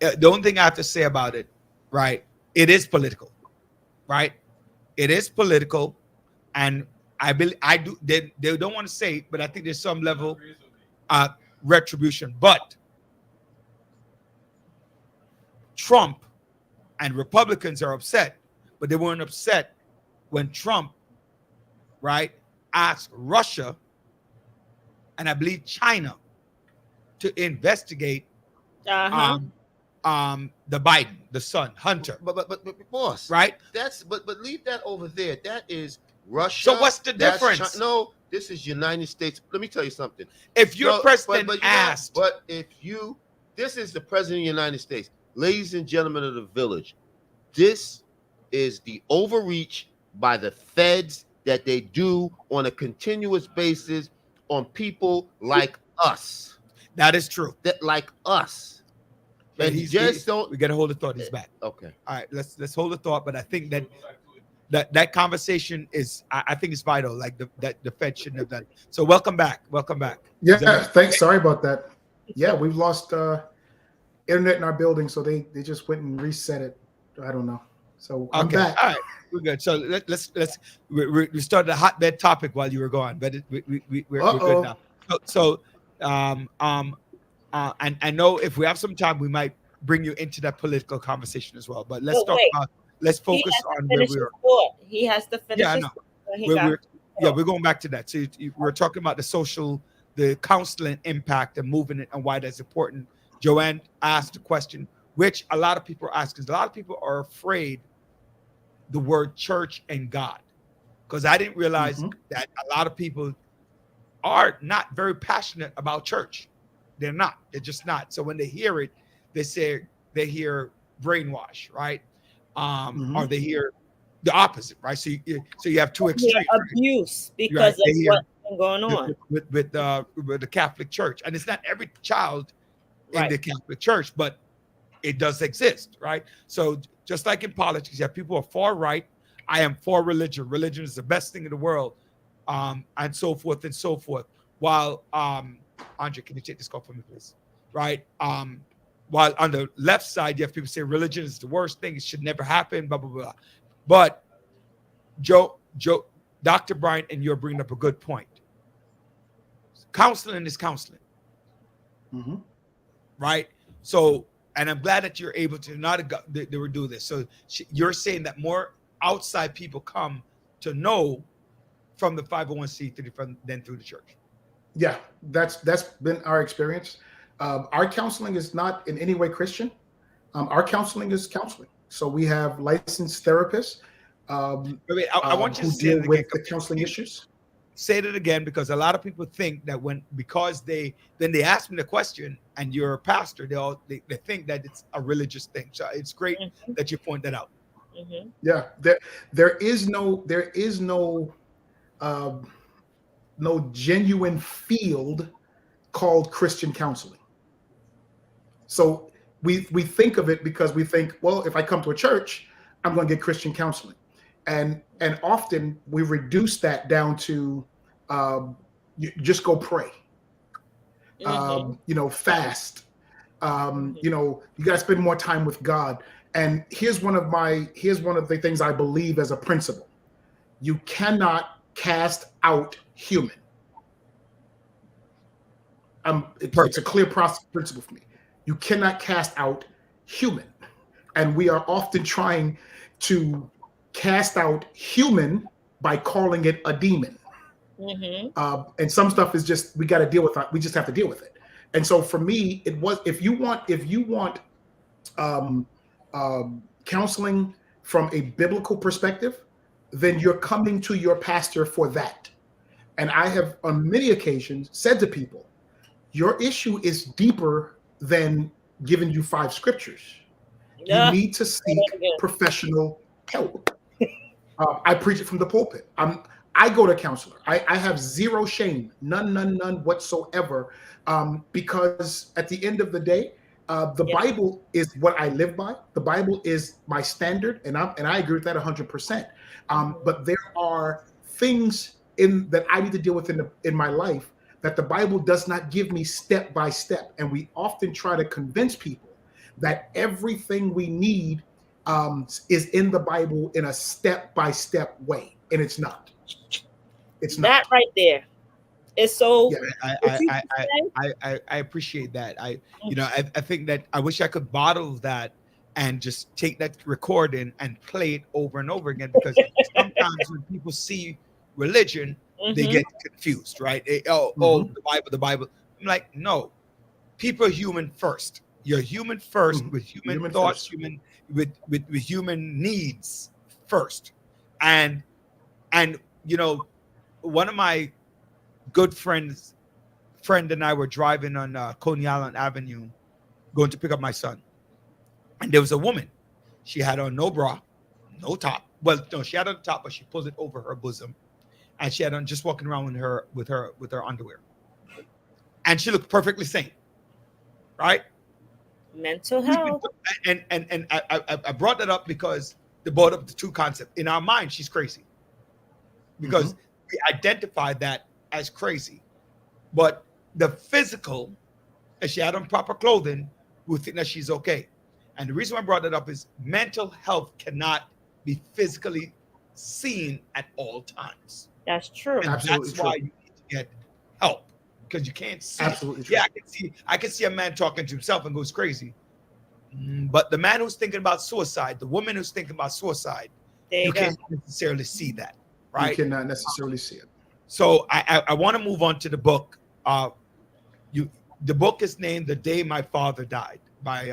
The only thing I have to say about it, right? It is political, right? It is political, and I do. They don't want to say it, but I think there's some level retribution. But Trump and Republicans are upset, but they weren't upset when Trump, right, asked Russia and I believe China to investigate the Biden, the son, Hunter. But boss, right? That's but leave that over there. That is Russia. So what's the That's difference? No, this is United States. Let me tell you something. If your president asked, this is the president of the United States, ladies and gentlemen of the Village, this is the overreach by the feds that they do on a continuous basis on people like us, That is true. that like us, But and just don't. we got to hold the thought. He's back. Okay. All right, let's hold the thought. But I think that conversation is, I think it's vital. Like the Fed shouldn't have done. So welcome back. Yeah, thanks. Sorry about that. Yeah, we've lost internet in our building, so they just went and reset it. I don't know. So I'm back. All right, we're good. So let's we started a hotbed topic while you were gone, but we're good now. And I know if we have some time, we might bring you into that political conversation as well. But let's let's focus on where we are. He has to finish. Yeah, I know. We're going back to that. So we're talking about the counseling impact and moving it and why that's important. Joanne asked a question, which a lot of people are asking. A lot of people are afraid the word church and God, because I didn't realize that a lot of people are not very passionate about church. They're not. They're just not. So when they hear it, they hear brainwash, right? Or they hear the opposite, right? So you have two extremes. Abuse because of what's been going on with the Catholic Church, and it's not every child in the Catholic Church, but it does exist, right? So just like in politics, you have people who are far right. I am for religion. Religion is the best thing in the world, and so forth and so forth. While Andre, can you take this call for me, please? Right. While on the left side, you have people say religion is the worst thing. It should never happen, blah, blah, blah. But Dr. Bryant, and you're bringing up a good point. Counseling is counseling. Right. So, and I'm glad that you're able to they would do this. So you're saying that more outside people come to know from the 501c3 than through the church. Yeah, that's been our experience. Our counseling is not in any way Christian. Our counseling is counseling. So we have licensed therapists I want you to who deal with the counseling issues. Say it again, because a lot of people think that because they ask me the question and you're a pastor, they think that it's a religious thing. So it's great that you point that out. Yeah, there is no genuine field called Christian counseling. So we think of it because we think, well, if I come to a church, I'm going to get Christian counseling, and often we reduce that down to you just go pray, fast, you got to spend more time with God. And here's one of the things I believe as a principle: you cannot cast out human. It's a clear principle for me. You cannot cast out human. And we are often trying to cast out human by calling it a demon. And some stuff is just, we got to deal with it. We just have to deal with it. And so for me, it was, if you want counseling from a biblical perspective, then you're coming to your pastor for that. And I have on many occasions said to people, your issue is deeper than giving you 5 scriptures. You need to seek professional help. I preach it from the pulpit. I go to a counselor. I have zero shame, none whatsoever, because at the end of the day, the Bible is what I live by. The Bible is my standard, and I agree with that 100%. But there are things that I need to deal with in my life that the Bible does not give me step by step. And we often try to convince people that everything we need is in the Bible in a step by step way, and it's not. It's not. That right there is so. Yeah, I appreciate that. I think that I wish I could bottle that and just take that recording and play it over and over again, because sometimes when people see religion, they get confused, right? The Bible. I'm like, no, people are human first. You're human first, with human thoughts, first. with human needs first. And one of my good friend and I were driving on Coney Island Avenue, going to pick up my son, and there was a woman. She had on no bra, no top. Well, no, she had on the top, but she pulls it over her bosom. and she had on just walking around with her underwear, and she looked perfectly sane, right? Mental health. And I brought that up because they brought up the two concepts. In our mind, she's crazy because we identify that as crazy, but the physical, if she had on proper clothing, we think that she's okay. And the reason why I brought that up is mental health cannot be physically seen at all times. That's true. And Absolutely that's true. why you need to get help, because you can't see. Absolutely true. Yeah, I can see a man talking to himself and goes crazy. But the man who's thinking about suicide, the woman who's thinking about suicide, There you you go. can't necessarily see that, You right? cannot necessarily see it. So I want to move on to the book. The book is named "The Day My Father Died" by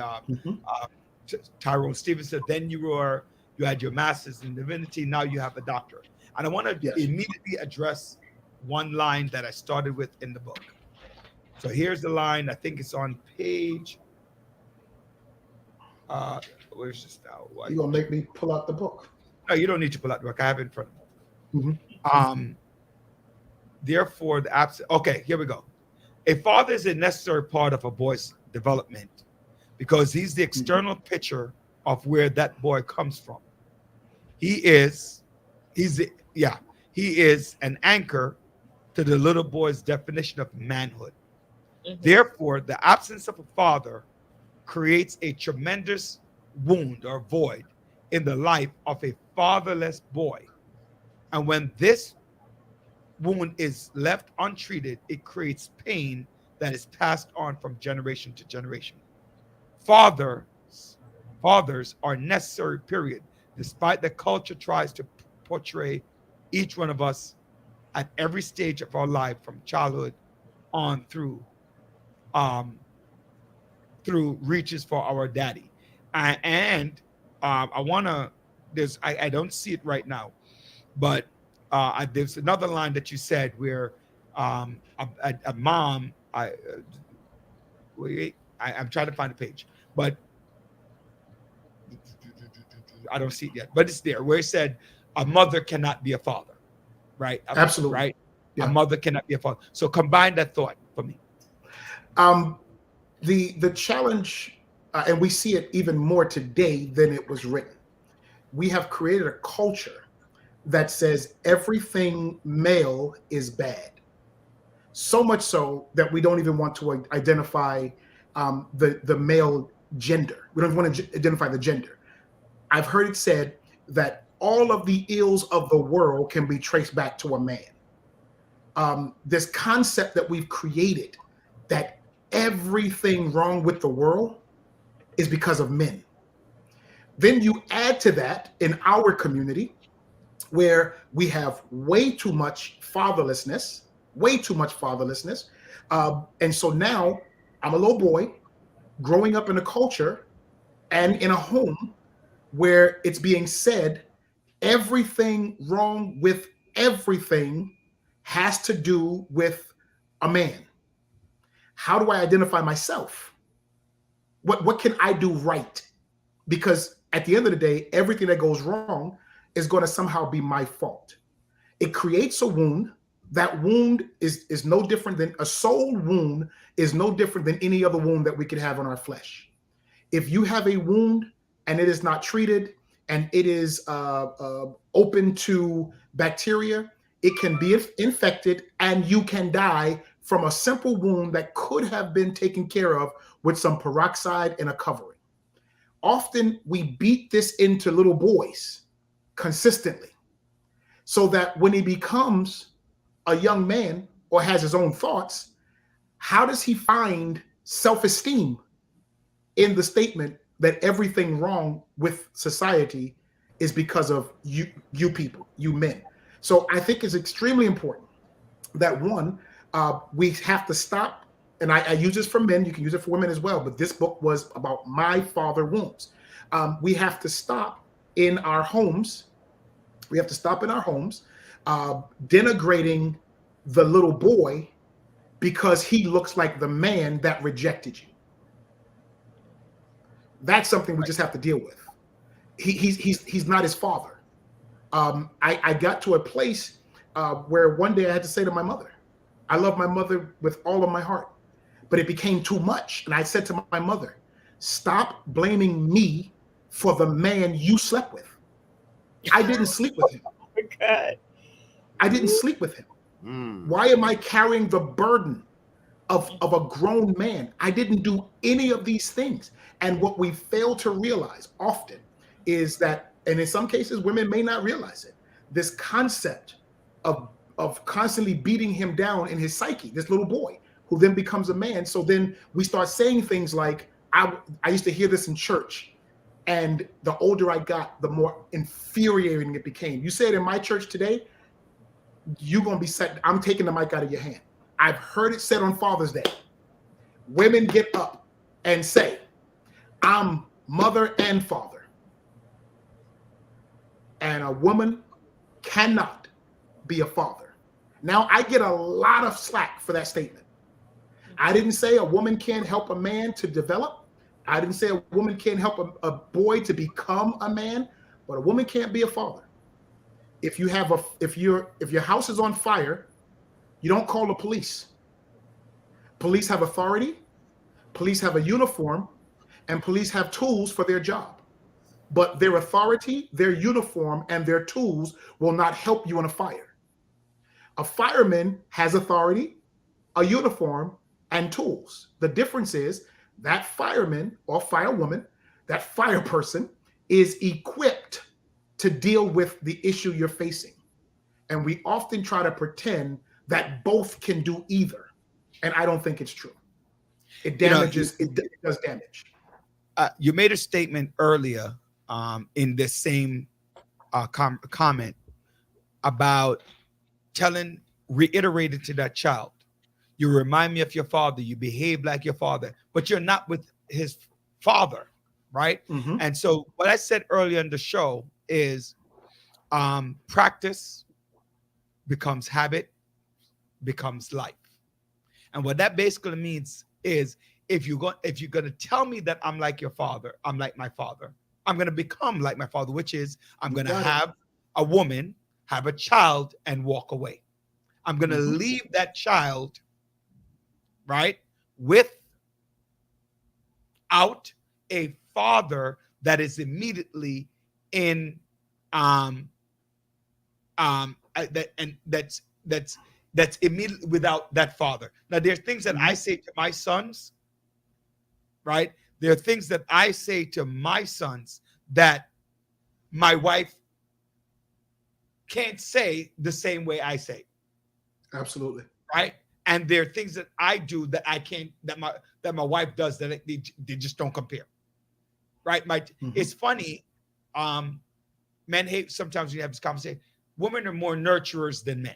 Tyrone Stevenson. Then you had your master's in divinity. Now you have a doctorate. And I want to Yes. immediately address one line that I started with in the book. So here's the line. I think it's on page. Where's this now? You're gonna make me pull out the book. No, you don't need to pull out the book. I have it in front of me. Mhm. Therefore, the absent. Okay, here we go. A father is a necessary part of a boy's development because he's the external picture of where that boy comes from. He is an anchor to the little boy's definition of manhood. Therefore, the absence of a father creates a tremendous wound or void in the life of a fatherless boy. And when this wound is left untreated, it creates pain that is passed on from generation to generation. Fathers are necessary, period, despite the culture tries to portray each one of us at every stage of our life, from childhood on through reaches for our daddy. I don't see it right now, but there's another line that you said where a mom. I'm trying to find the page, but I don't see it yet. But it's there where it said a mother cannot be a father, right? Absolutely. Right. Yeah. A mother cannot be a father. So combine that thought for me. The challenge, and we see it even more today than it was written. We have created a culture that says everything male is bad. So much so that we don't even want to identify the male gender. We don't want to identify the gender. I've heard it said that all of the ills of the world can be traced back to a man. This concept that we've created that everything wrong with the world is because of men. Then you add to that in our community where we have way too much fatherlessness. And so now I'm a little boy growing up in a culture and in a home where it's being said everything wrong with everything has to do with a man. How do I identify myself? What can I do right? Because at the end of the day, everything that goes wrong is going to somehow be my fault. It creates a wound. That wound is no different than a soul wound, is no different than any other wound that we could have on our flesh. If you have a wound and it is not treated and it is open to bacteria, it can be infected and you can die from a simple wound that could have been taken care of with some peroxide and a covering. Often we beat this into little boys consistently so that when he becomes a young man or has his own thoughts, how does he find self-esteem in the statement that everything wrong with society is because of you people, you men? So I think it's extremely important that one, we have to stop, and I use this for men, you can use it for women as well, but this book was about my father wounds. We have to stop in our homes. Denigrating the little boy because he looks like the man that rejected you. That's something we just have to deal with. He's not his father. I got to a place where one day I had to say to my mother, I love my mother with all of my heart, but it became too much. And I said to my mother, stop blaming me for the man you slept with. I didn't sleep with him. Oh, God. I didn't sleep with him. Mm. Why am I carrying the burden of a grown man? I didn't do any of these things. And what we fail to realize often is that, and in some cases, women may not realize it, this concept of constantly beating him down in his psyche, this little boy who then becomes a man. So then we start saying things like, I used to hear this in church, and the older I got, the more infuriating it became. You say it in my church today, you're going to be set. I'm taking the mic out of your hand. I've heard it said on Father's Day. Women get up and say, I'm mother and father. And a woman cannot be a father. Now, I get a lot of slack for that statement. I didn't say a woman can't help a man to develop. I didn't say a woman can't help a boy to become a man, but a woman can't be a father. If you have if your house is on fire, you don't call the police. Police have authority, police have a uniform, and police have tools for their job. But their authority, their uniform, and their tools will not help you in a fire. A fireman has authority, a uniform, and tools. The difference is that fireman or firewoman, that fire person, is equipped to deal with the issue you're facing. And we often try to pretend that both can do either. And I don't think it's true. It damages, it does damage. You made a statement earlier in this same comment about reiterated to that child, you remind me of your father, you behave like your father, but you're not with his father, right? Mm-hmm. And so what I said earlier in the show is practice becomes habit, becomes life. And what that basically means is if you're going to tell me that I'm like your father, I'm like my father, I'm going to become like my father, which is I'm going to have a woman, have a child, and walk away. I'm going to leave that child, right, without a father that is immediately in that's immediately without that father. Now, there are things that I say to my sons, right? There are things that I say to my sons that my wife can't say the same way I say. Absolutely. Right? And there are things that I do that I can't, that my wife does that they just don't compare. Right? It's funny. Men hate sometimes when you have this conversation. Women are more nurturers than men.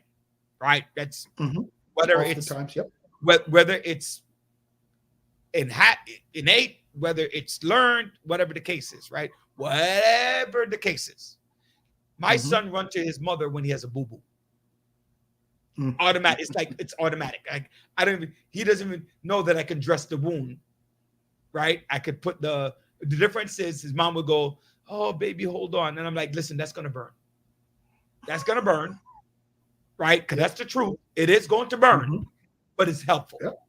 Right? That's whether it's innate, whether it's learned, whatever the case is, right? Whatever the case is. My son runs to his mother when he has a boo-boo. Automatic. It's automatic. He doesn't even know that I can dress the wound, right? I could put the difference is his mom would go, oh, baby, hold on. And I'm like, listen, that's going to burn. That's going to burn, right? Because that's the truth. It is going to burn, but it's helpful. Yep.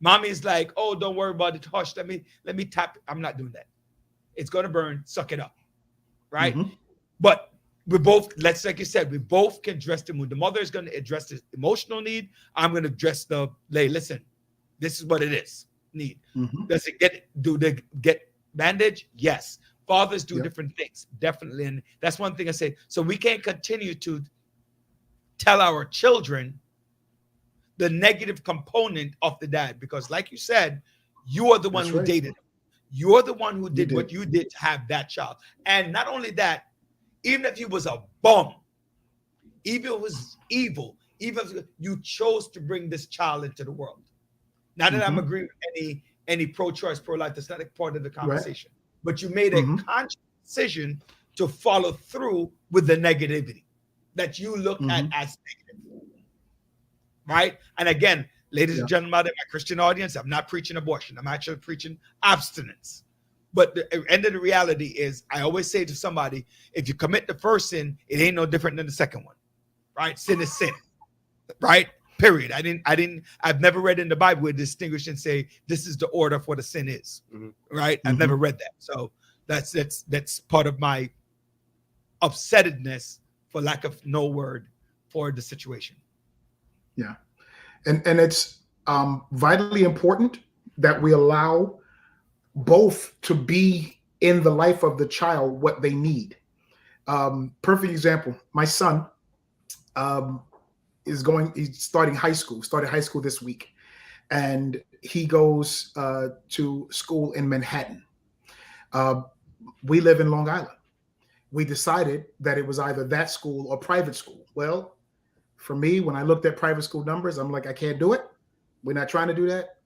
Mommy's like, oh, don't worry about it. Hush, let me tap it. I'm not doing that. It's going to burn. Suck it up, right? But we both, like you said, we both can address the mood. The mother is going to address the emotional need. I'm going to address listen, this is what it is. Need. Does it get bandage? Yes. Fathers do different things, definitely. And that's one thing I say. So we can't continue to tell our children the negative component of the dad, because like you said, you are the one who dated him. You're the one who did what you did to have that child. And not only that, even if he was a bum, even if it was evil, even if you chose to bring this child into the world. Not that I'm agreeing with any pro-choice, pro-life, that's not a part of the conversation. But you made a conscious decision to follow through with the negativity that you look at as negative. Right? And again, ladies and gentlemen, my Christian audience, I'm not preaching abortion. I'm actually preaching abstinence. But the end of the reality is, I always say to somebody, if you commit the first sin, it ain't no different than the second one. right? Sin is sin, right? Period. I've never read in the Bible where distinguish and say this is the order for the sin is, right? I've never read that. So that's part of my upsettedness, for lack of no word, for the situation. Yeah. And it's vitally important that we allow both to be in the life of the child what they need. Perfect example. My son he's starting high school, started high school this week. And he goes to school in Manhattan. We live in Long Island. We decided that it was either that school or private school. Well, for me, when I looked at private school numbers, I'm like, I can't do it. We're not trying to do that.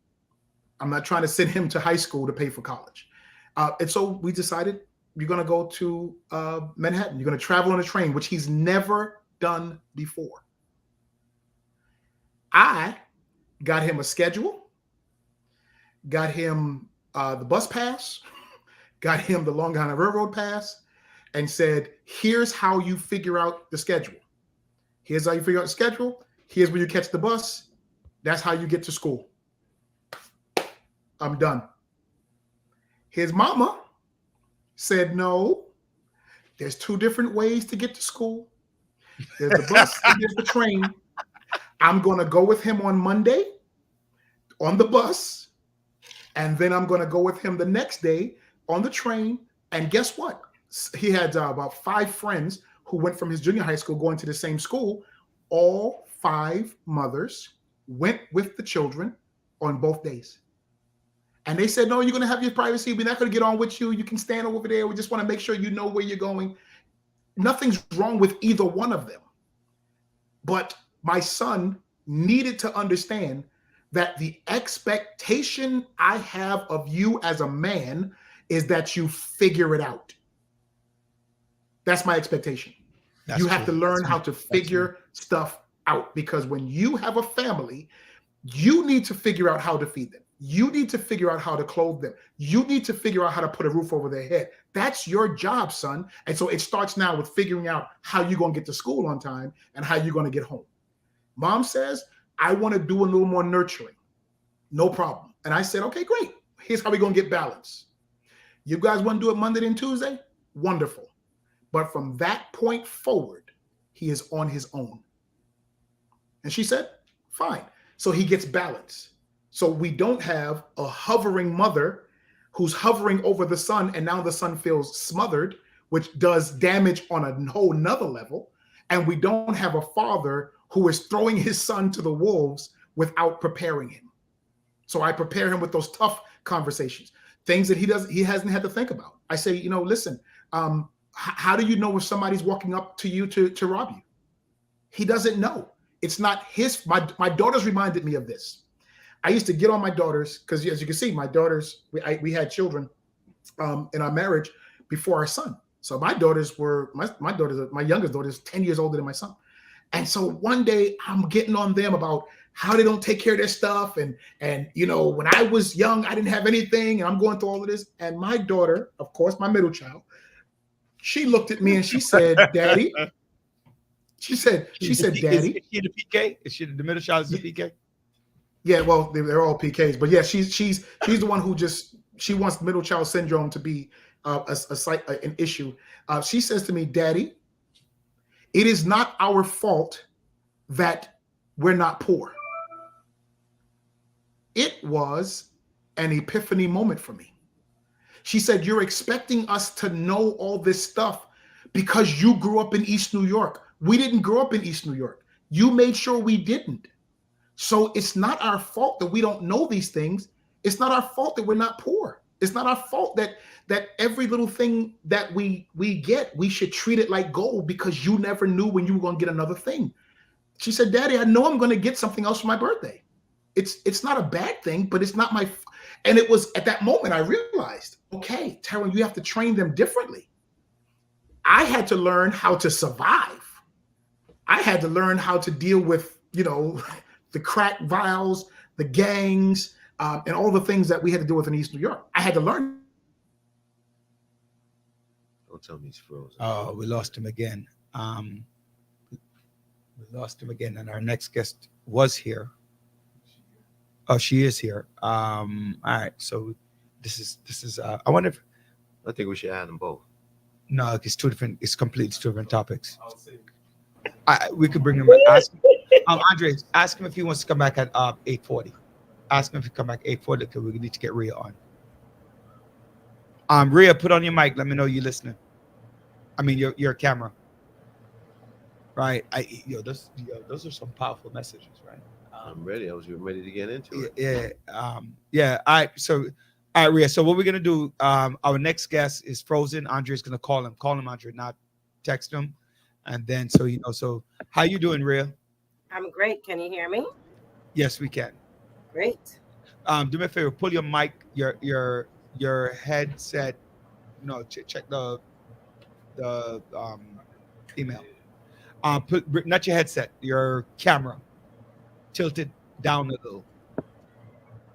I'm not trying to send him to high school to pay for college. And so we decided you're going to go to Manhattan. You're going to travel on a train, which he's never done before. I got him a schedule, got him the bus pass, got him the Long Island Railroad pass, and said, here's how you figure out the schedule. Here's how you figure out the schedule. Here's where you catch the bus. That's how you get to school. I'm done. His mama said, no, there's two different ways to get to school. There's the bus and there's the train. I'm going to go with him on Monday on the bus, and then I'm going to go with him the next day on the train. And guess what? He had about 5 friends who went from his junior high school going to the same school. All 5 mothers went with the children on both days. And they said, no, you're going to have your privacy. We're not going to get on with you. You can stand over there. We just want to make sure you know where you're going. Nothing's wrong with either one of them. But my son needed to understand that the expectation I have of you as a man is that you figure it out. That's my expectation. You have to learn how to figure stuff out, because when you have a family, you need to figure out how to feed them. You need to figure out how to clothe them. You need to figure out how to put a roof over their head. That's your job, son. And so it starts now with figuring out how you're going to get to school on time and how you're going to get home. Mom says, I want to do a little more nurturing. No problem. And I said, okay, great. Here's how we're going to get balance. You guys want to do it Monday and Tuesday? Wonderful. But from that point forward, he is on his own. And she said, fine. So he gets balance. So we don't have a hovering mother who's hovering over the son, and now the son feels smothered, which does damage on a whole nother level. And we don't have a father who is throwing his son to the wolves without preparing him. So I prepare him with those tough conversations, things that he hasn't had to think about. I say, listen, how do you know if somebody's walking up to you to rob you? He doesn't know. It's not his. My daughters reminded me of this. I used to get on my daughters because, as you can see, my daughters, we had children in our marriage before our son. So my daughters were, my youngest daughter is 10 years older than my son. And so one day I'm getting on them about how they don't take care of their stuff. And when I was young, I didn't have anything, and I'm going through all of this. And my daughter, of course, my middle child, she looked at me and she said, Daddy, she said, Daddy. Is she the PK? Is she the middle child? Is the PK? Yeah, well, they're all PKs, but yeah, she's the one who she wants middle child syndrome to be an issue. She says to me, Daddy, it is not our fault that we're not poor. It was an epiphany moment for me. She said, you're expecting us to know all this stuff because you grew up in East New York. We didn't grow up in East New York. You made sure we didn't. So it's not our fault that we don't know these things. It's not our fault that we're not poor. It's not our fault that every little thing that we get, we should treat it like gold because you never knew when you were going to get another thing. She said, Daddy, I know I'm going to get something else for my birthday. It's not a bad thing, but it's not my. And it was at that moment I realized, okay, Tyrone, you have to train them differently. I had to learn how to survive. I had to learn how to deal with, the crack vials, the gangs, and all the things that we had to deal with in East New York. I had to learn. Don't tell me he's frozen. Oh, we lost him again. We lost him again, and our next guest was here. Oh, she is here. All right. So this is. I wonder if I think we should add them both. no, it's two different. It's completely two different topics. We could bring him. Ask Andre. Ask him if he wants to come back at 8:40. Ask him if he come back 8:40 because we need to get Rhea on. Rhea, put on your mic. Let me know you're listening. I mean, your camera. Right. Those are some powerful messages, right? I'm ready. I was ready to get into it. Yeah. All right. So, all right, Rhea. So what we're gonna do? Our next guest is Frozen. Andre's gonna call him. Call him, Andre, not text him. And then, so So, how you doing, Rhea? I'm great. Can you hear me? Yes, we can. Great. Do me a favor. Pull your mic, your headset. No, check the email. Put not your headset. Your camera. Tilt it down a little.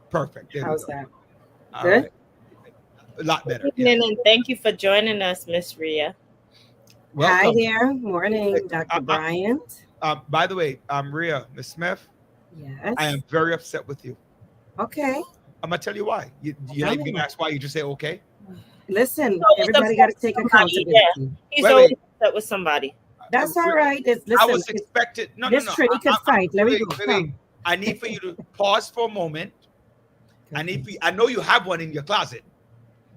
Perfect. There How's we go. that? All Good? right. A lot better. Good Yeah. evening, and thank you for joining us, Miss Rhea. Hi Welcome. there. Morning, Dr. Bryant. By the way, Rhea, Miss Smith, Yes. I am very upset with you. Okay. I'm gonna tell you why. You're Tell not even me. gonna ask why. You just say okay. Listen, always everybody upset got to with take somebody, accountability. He's Wait, always wait. upset with somebody. That's all right. I Listen, was expected. No. this Trini could fight. Let me Wait, go. wait, Come. wait. I need for you to pause for a moment. I know you have one in your closet.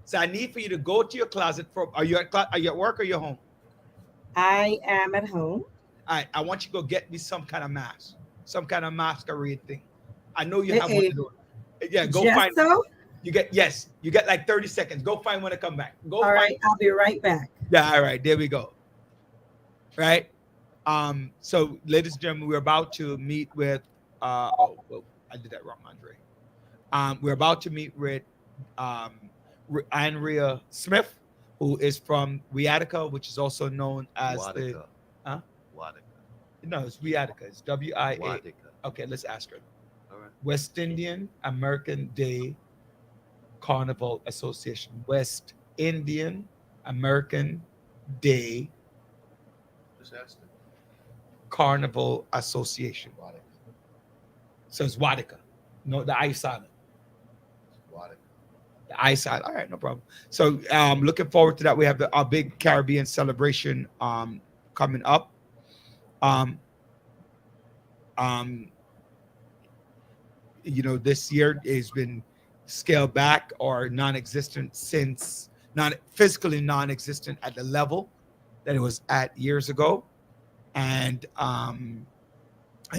So I need for you to go to your closet. Are you at work or you're home? I am at home. All right. I want you to go get me some kind of mask, some kind of masquerade thing. I know you have one to do it. Yeah, go Just find. so? You get like 30 seconds. Go find one to come back. Go All find. right. I'll be right back. Yeah, all right, there we go. Right. So ladies and gentlemen, we're about to meet with I did that wrong, Andre. We're about to meet with Andrea Smith, who is from Wiatica, which is also known as Watica. Huh? Watica. No, it's Wiatica. It's WIA. Watica. Okay, let's ask her. All right. West Indian American Day Carnival Association. West Indian American Day Just ask them. Carnival Association. Watica. So it's Watica. No, the I silent. Watica. The I silent. All right, no problem. So looking forward to that. We have our big Caribbean celebration coming up. This year has been scaled back or non-existent since physically non-existent at the level that it was at years ago. And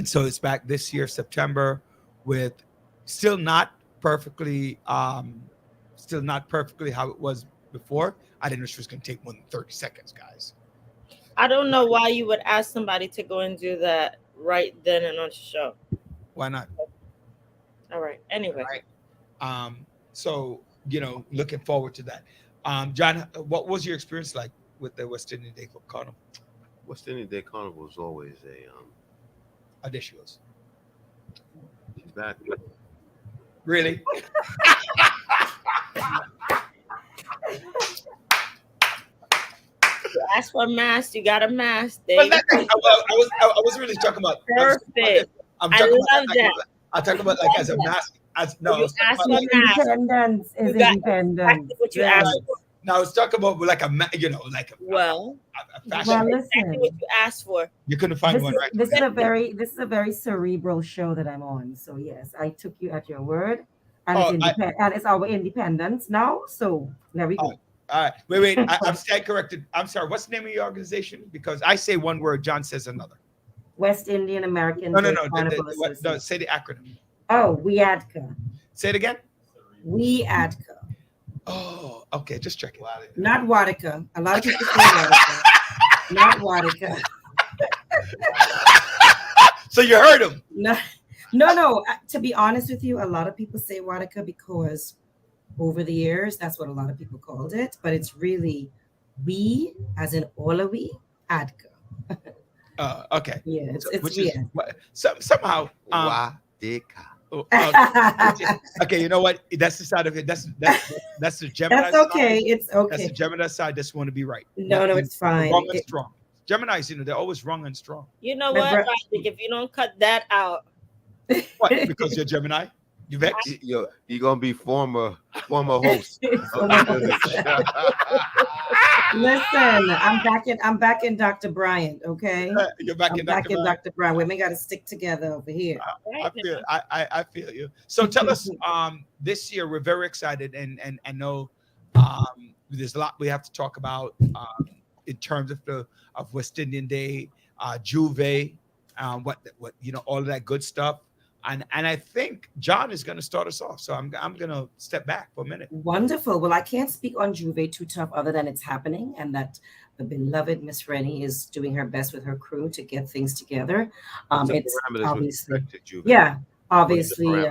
so it's back this year, September, with still not perfectly how it was before. I didn't know she was going to take more than 30 seconds, guys. I don't know why you would ask somebody to go and do that right then and on the show. Why not? All right. Anyway. Right. So, looking forward to that. John, what was your experience like with the West Indian Day Carnival? West Indian Day Carnival is always a. There she goes. She's back. Really? You asked for a mask, you got a mask. There But you go. I was really talking about. Perfect. I'm I talking love about, that. I'm talking about like as a mask. You asked for a mask. Independence is You got independence. exactly what you asked for. No, I was talking about like like a Well, a fashion. Well, exactly listen. what you asked for. You couldn't find one, right? This is a very cerebral show that I'm on. So yes, I took you at your word, and and it's our independence now. So there we go. All right, wait. I'm stand corrected. I'm sorry. What's the name of your organization? Because I say one word, John says another. West Indian American. No. Association. Say the acronym. Oh, WIADCA. Say it again. WIADCA. Oh, okay. Just check it. Not Watica. A lot of people say Watica. Not Watica. So you heard him. No. To be honest with you, a lot of people say Watica because over the years, that's what a lot of people called it. But it's really we, as in all of we, ADCA. Okay. Yeah, it's somehow. Watica. Okay, you know what? That's the side of it. That's the Gemini. That's okay. Side. It's okay. That's the Gemini side. Just want to be right. No, it's fine. Wrong is strong. Geminis, they're always wrong and strong. You know My what, bro- Roderick? If you don't cut that out, What? Because you're Gemini? You vex? You're gonna be former host of Former the village. Listen, I'm back in Dr. Bryant, okay? You're back I'm in back Dr. in Bryant. Dr. Bryant. Women got to stick together over here. I right feel now. I feel you. So tell us, this year we're very excited and know there's a lot we have to talk about in terms of West Indian Day, Juve, what all of that good stuff. And I think John is going to start us off. So I'm going to step back for a minute. Wonderful. Well, I can't speak on Juve too tough other than it's happening and that the beloved Miss Rennie is doing her best with her crew to get things together. It's obviously, yeah, obviously,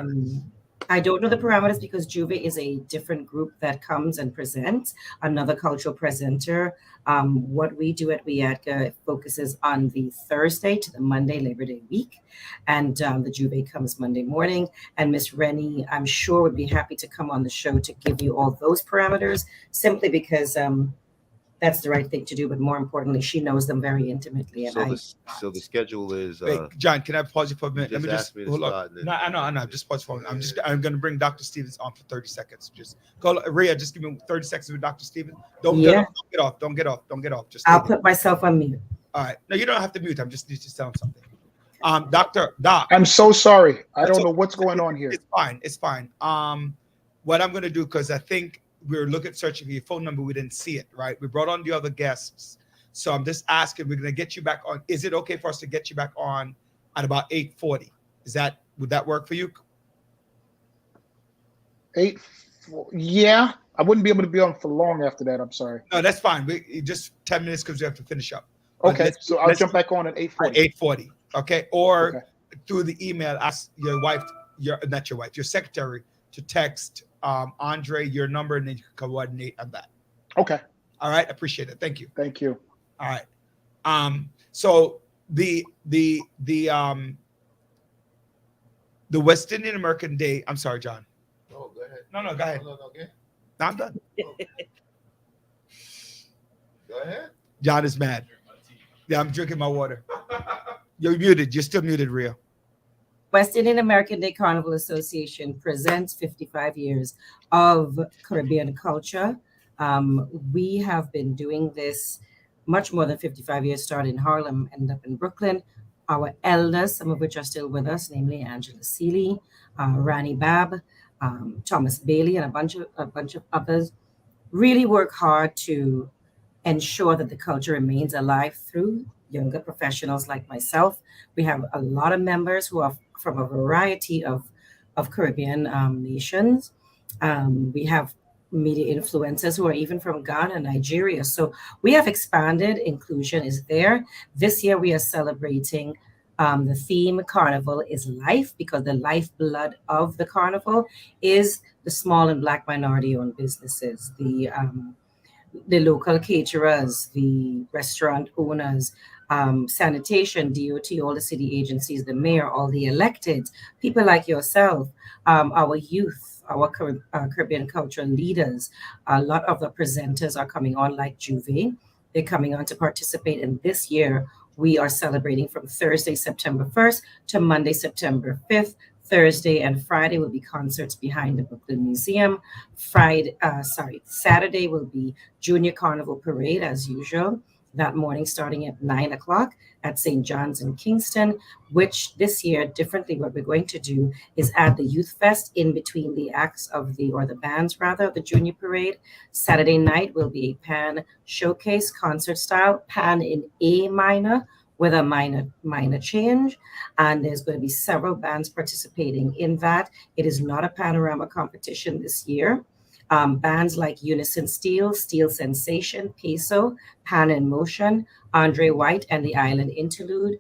I don't know the parameters because Juve is a different group that comes and presents, another cultural presenter. What we do at WIATCA focuses on the Thursday to the Monday Labor Day week. And the Juve comes Monday morning. And Miss Rennie, I'm sure, would be happy to come on the show to give you all those parameters simply because that's the right thing to do. But more importantly, she knows them very intimately. And so the schedule is. Wait, John, can I pause you for a minute? Let me just hold up. on. No, I know. Just pause for a minute. I'm going to bring Dr. Stevens on for 30 seconds. Just call Rhea. Just give me 30 seconds with Dr. Stevens. Don't get off. Don't get off. Just I'll put myself on mute. All right. No, you don't have to mute. I'm just need to tell something. Doc. I'm so sorry. I don't know what's going on here. It's fine. What I'm going to do, because I think we're searching for your phone number. We didn't see it, right? We brought on the other guests. So I'm just asking, we're going to get you back on. Is it okay for us to get you back on at about 8:40? Would that work for you? 8, yeah. I wouldn't be able to be on for long after that. I'm sorry. No, that's fine. We just 10 minutes because we have to finish up. Okay, so I'll jump back on at 8:40. 8:40. Okay. Or through the email, ask your wife, your secretary to text Andre your number, and then you can coordinate on that. Okay. All right. Appreciate it. Thank you. Thank you. All right. So the West Indian American Day. I'm sorry, John. Oh, go ahead. No, go ahead. No, okay. No, I'm done. Go ahead. John is mad. Yeah, I'm drinking my water. You're muted. You're still muted, Rio. West Indian American Day Carnival Association presents 55 years of Caribbean culture. We have been doing this much more than 55 years, started in Harlem, ended up in Brooklyn. Our elders, some of which are still with us, namely Angela Seeley, Rani Babb, Thomas Bailey, and a bunch of others, really work hard to ensure that the culture remains alive through younger professionals like myself. We have a lot of members who are from a variety of Caribbean nations. We have media influencers who are even from Ghana, Nigeria. So we have expanded. Inclusion is there. This year we are celebrating the theme Carnival is Life, because the lifeblood of the carnival is the small and Black minority-owned businesses, the local caterers, the restaurant owners, sanitation, DOT, all the city agencies, the mayor, all the electeds, people like yourself, our youth, our Caribbean cultural leaders. A lot of the presenters are coming on, like Juve. They're coming on to participate. And this year, we are celebrating from Thursday, September 1st to Monday, September 5th. Thursday and Friday will be concerts behind the Brooklyn Museum. Saturday will be Junior Carnival Parade as usual. That morning, starting at 9 o'clock at St. John's in Kingston, which this year, differently, what we're going to do is add the Youth Fest in between the acts of the bands, the Junior Parade. Saturday night will be a pan showcase, concert style, pan in A minor, with a minor change. And there's going to be several bands participating in that. It is not a panorama competition this year. Bands like Unison Steel, Steel Sensation, Peso, Pan in Motion, Andre White, and the Island Interlude,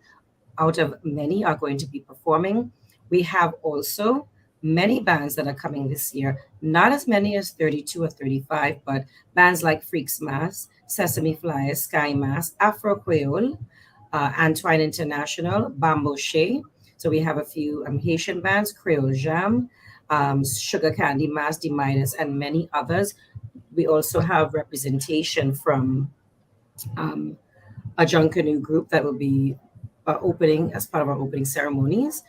out of many, are going to be performing. We have also many bands that are coming this year, not as many as 32 or 35, but bands like Freaks Mass, Sesame Flyers, Sky Mass, Afro Creole, Antoine International, Bambo Shea. So we have a few Haitian bands, Creole Jam, Sugar Candy, Mass D Minus, and many others. We also have representation from a Junkanoo group that will be opening as part of our opening ceremonies.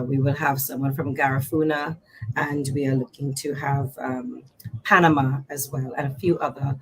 We will have someone from Garifuna, and we are looking to have Panama as well, and a few other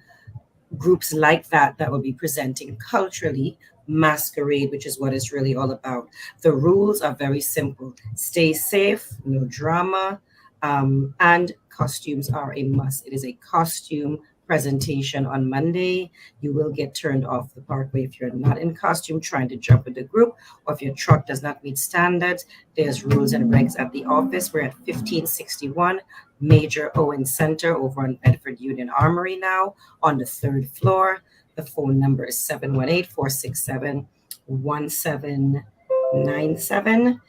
groups like that that will be presenting culturally masquerade, which is what it's really all about. The rules are very simple: stay safe, no drama, and costumes are a must. It is a costume presentation on Monday. You will get turned off the parkway if you're not in costume trying to jump with the group, or if your truck does not meet standards. There's rules and regs at the office. We're at 1561 Major Owen Center over on Bedford Union Armory now, on the third floor. The phone number is 718-467-1797.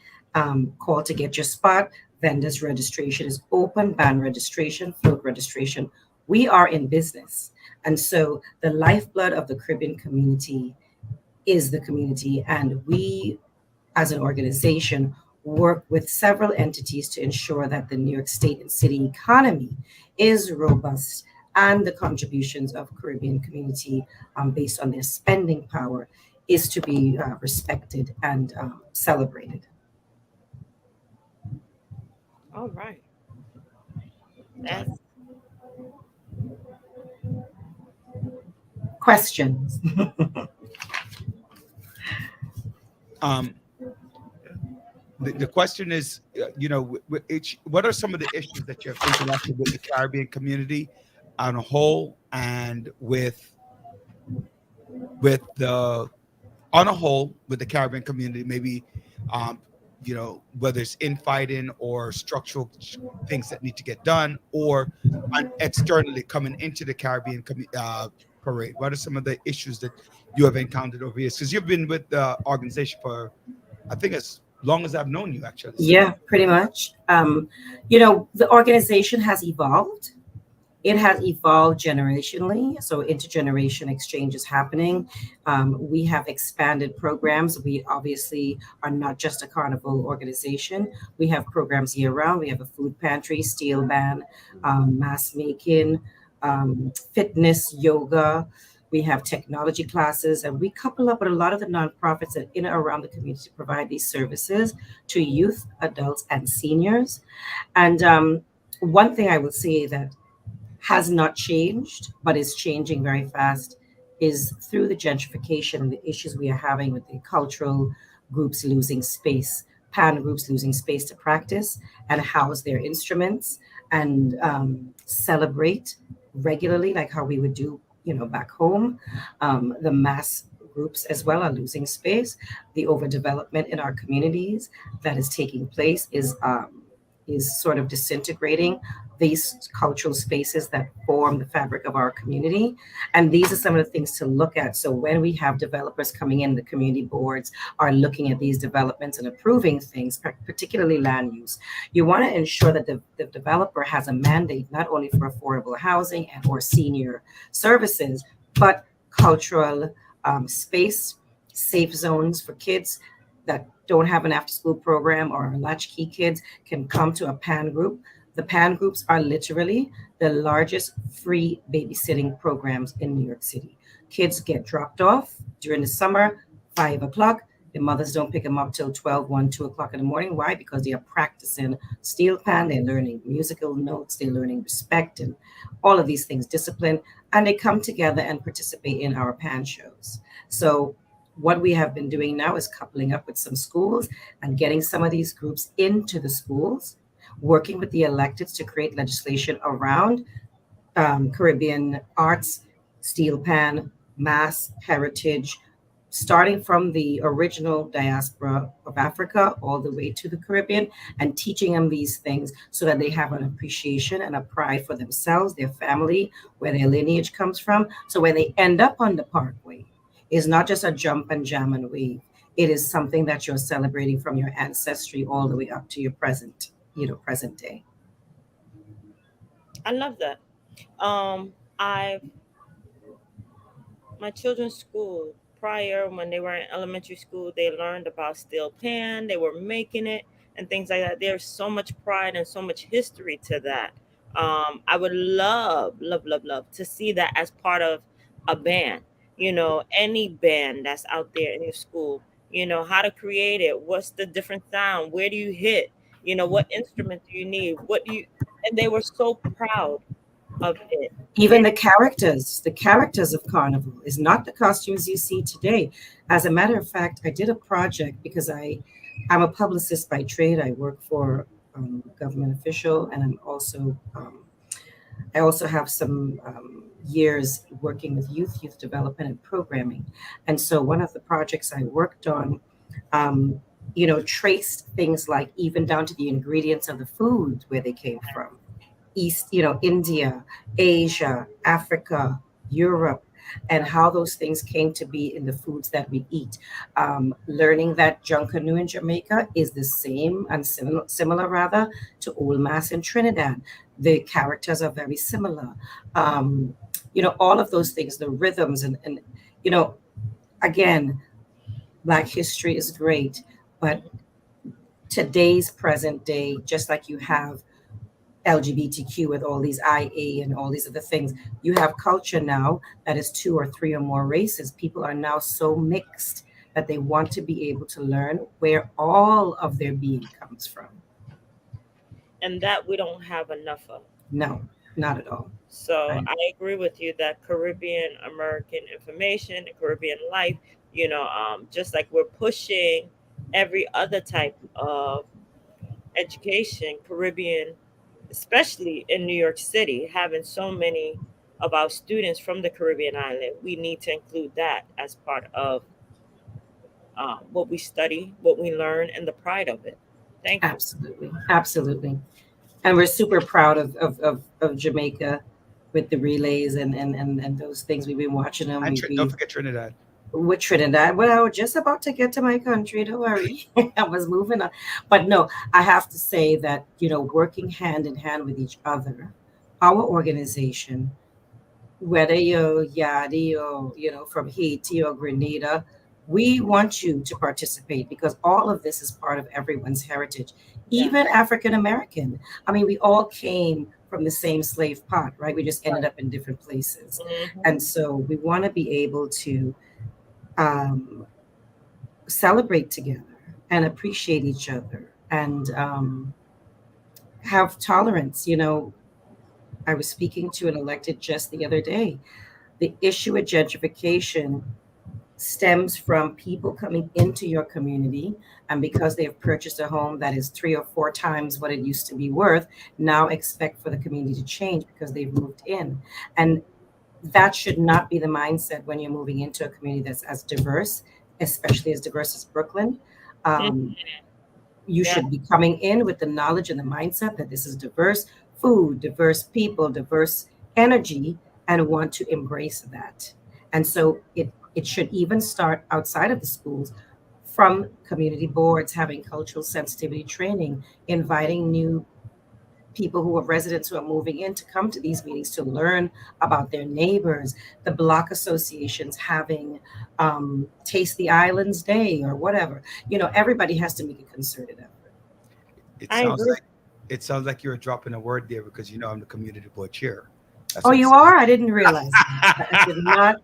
Call to get your spot. Vendors registration is open, band registration, float registration. We are in business. And so the lifeblood of the Caribbean community is the community. And we, as an organization, work with several entities to ensure that the New York State and city economy is robust, and the contributions of Caribbean community based on their spending power is to be respected and celebrated. All right. That's Questions? The question is, what are some of the issues that you have interacted with the Caribbean community on a whole, and with the on a whole with the Caribbean community, maybe whether it's infighting or structural things that need to get done, or externally coming into the Caribbean parade. What are some of the issues that you have encountered over years? Because you've been with the organization for, I think, as long as I've known you, actually. Yeah, pretty much. The organization has evolved. It has evolved generationally, so intergeneration exchange is happening. We have expanded programs. We obviously are not just a carnival organization. We have programs year round. We have a food pantry, steel band, mask making, fitness, yoga. We have technology classes, and we couple up with a lot of the nonprofits that in and around the community to provide these services to youth, adults, and seniors. And one thing I would say that has not changed, but is changing very fast, is through the gentrification and the issues we are having with the cultural groups losing space, pan groups losing space to practice and house their instruments and celebrate regularly, like how we would do, back home. The mass groups as well are losing space. The overdevelopment in our communities that is taking place is sort of disintegrating these cultural spaces that form the fabric of our community. And these are some of the things to look at. So when we have developers coming in, the community boards are looking at these developments and approving things, particularly land use. You want to ensure that the developer has a mandate not only for affordable housing and or senior services, but cultural space, safe zones for kids that don't have an after-school program, or latchkey kids can come to a PAN group. The PAN groups are literally the largest free babysitting programs in New York City. Kids get dropped off during the summer, 5 o'clock. The mothers don't pick them up till 12, 1, 2 o'clock in the morning. Why? Because they are practicing steel pan, they're learning musical notes, they're learning respect and all of these things, discipline, and they come together and participate in our PAN shows. So what we have been doing now is coupling up with some schools and getting some of these groups into the schools, working with the electeds to create legislation around Caribbean arts, steel pan, mass, heritage, starting from the original diaspora of Africa all the way to the Caribbean, and teaching them these things so that they have an appreciation and a pride for themselves, their family, where their lineage comes from. So when they end up on the parkway, it's not just a jump and jam and wave. It is something that you're celebrating from your ancestry all the way up to your present day. I love that. I My children's school, prior, when they were in elementary school, they learned about steel pan, they were making it and things like that. There's so much pride and so much history to that. I would love, love, love, love to see that as part of a band. any band that's out there in your school, how to create it, what's the different sound, where do you hit, what instrument do you need, and they were so proud of it. Even the characters of Carnival is not the costumes you see today. As a matter of fact, I did a project because I'm a publicist by trade. I work for a government official, and I also have some years working with youth development and programming. And so one of the projects I worked on, traced things like even down to the ingredients of the food, where they came from. East, India, Asia, Africa, Europe, and how those things came to be in the foods that we eat. Learning that Junkanoo in Jamaica is the same and similar rather to Old Mass in Trinidad. The characters are very similar. All of those things, the rhythms, and again, Black history is great, but today's present day, just like you have LGBTQ with all these IA and all these other things. You have culture now that is 2 or 3 or more races. People are now so mixed that they want to be able to learn where all of their being comes from. And that we don't have enough of. No, not at all. So Right. I agree with you that Caribbean American information and Caribbean life, just like we're pushing every other type of education, Caribbean, especially in New York City, having so many of our students from the Caribbean island, we need to include that as part of what we study, what we learn, and the pride of it. Thank you. Absolutely. And we're super proud of Jamaica with the relays and those things. We've been watching them. And don't forget Trinidad. With Trinidad. Well, I was just about to get to my country. Don't worry. I was moving on. But no, I have to say that, working hand in hand with each other, our organization, whether you're Yadi or, from Haiti or Grenada, we want you to participate because all of this is part of everyone's heritage, even African American. I mean, we all came from the same slave pot, right? We just ended up in different places. And so we want to be able to celebrate together and appreciate each other and have tolerance. I was speaking to an elected just the other day. The issue of gentrification stems from people coming into your community, and because they have purchased a home that is 3 or 4 times what it used to be worth, now expect for the community to change because they've moved in. And that should not be the mindset when you're moving into a community that's as diverse, especially as diverse as Brooklyn. You should be coming in with the knowledge and the mindset that this is diverse food, diverse people, diverse energy, and want to embrace that. And so it should even start outside of the schools, from community boards, having cultural sensitivity training, inviting new people who are residents who are moving in to come to these meetings to learn about their neighbors, the block associations having Taste the Islands Day or whatever. Everybody has to make a concerted effort. It sounds like you're dropping a word there because I'm the community board chair. You are? I didn't realize that. I did not.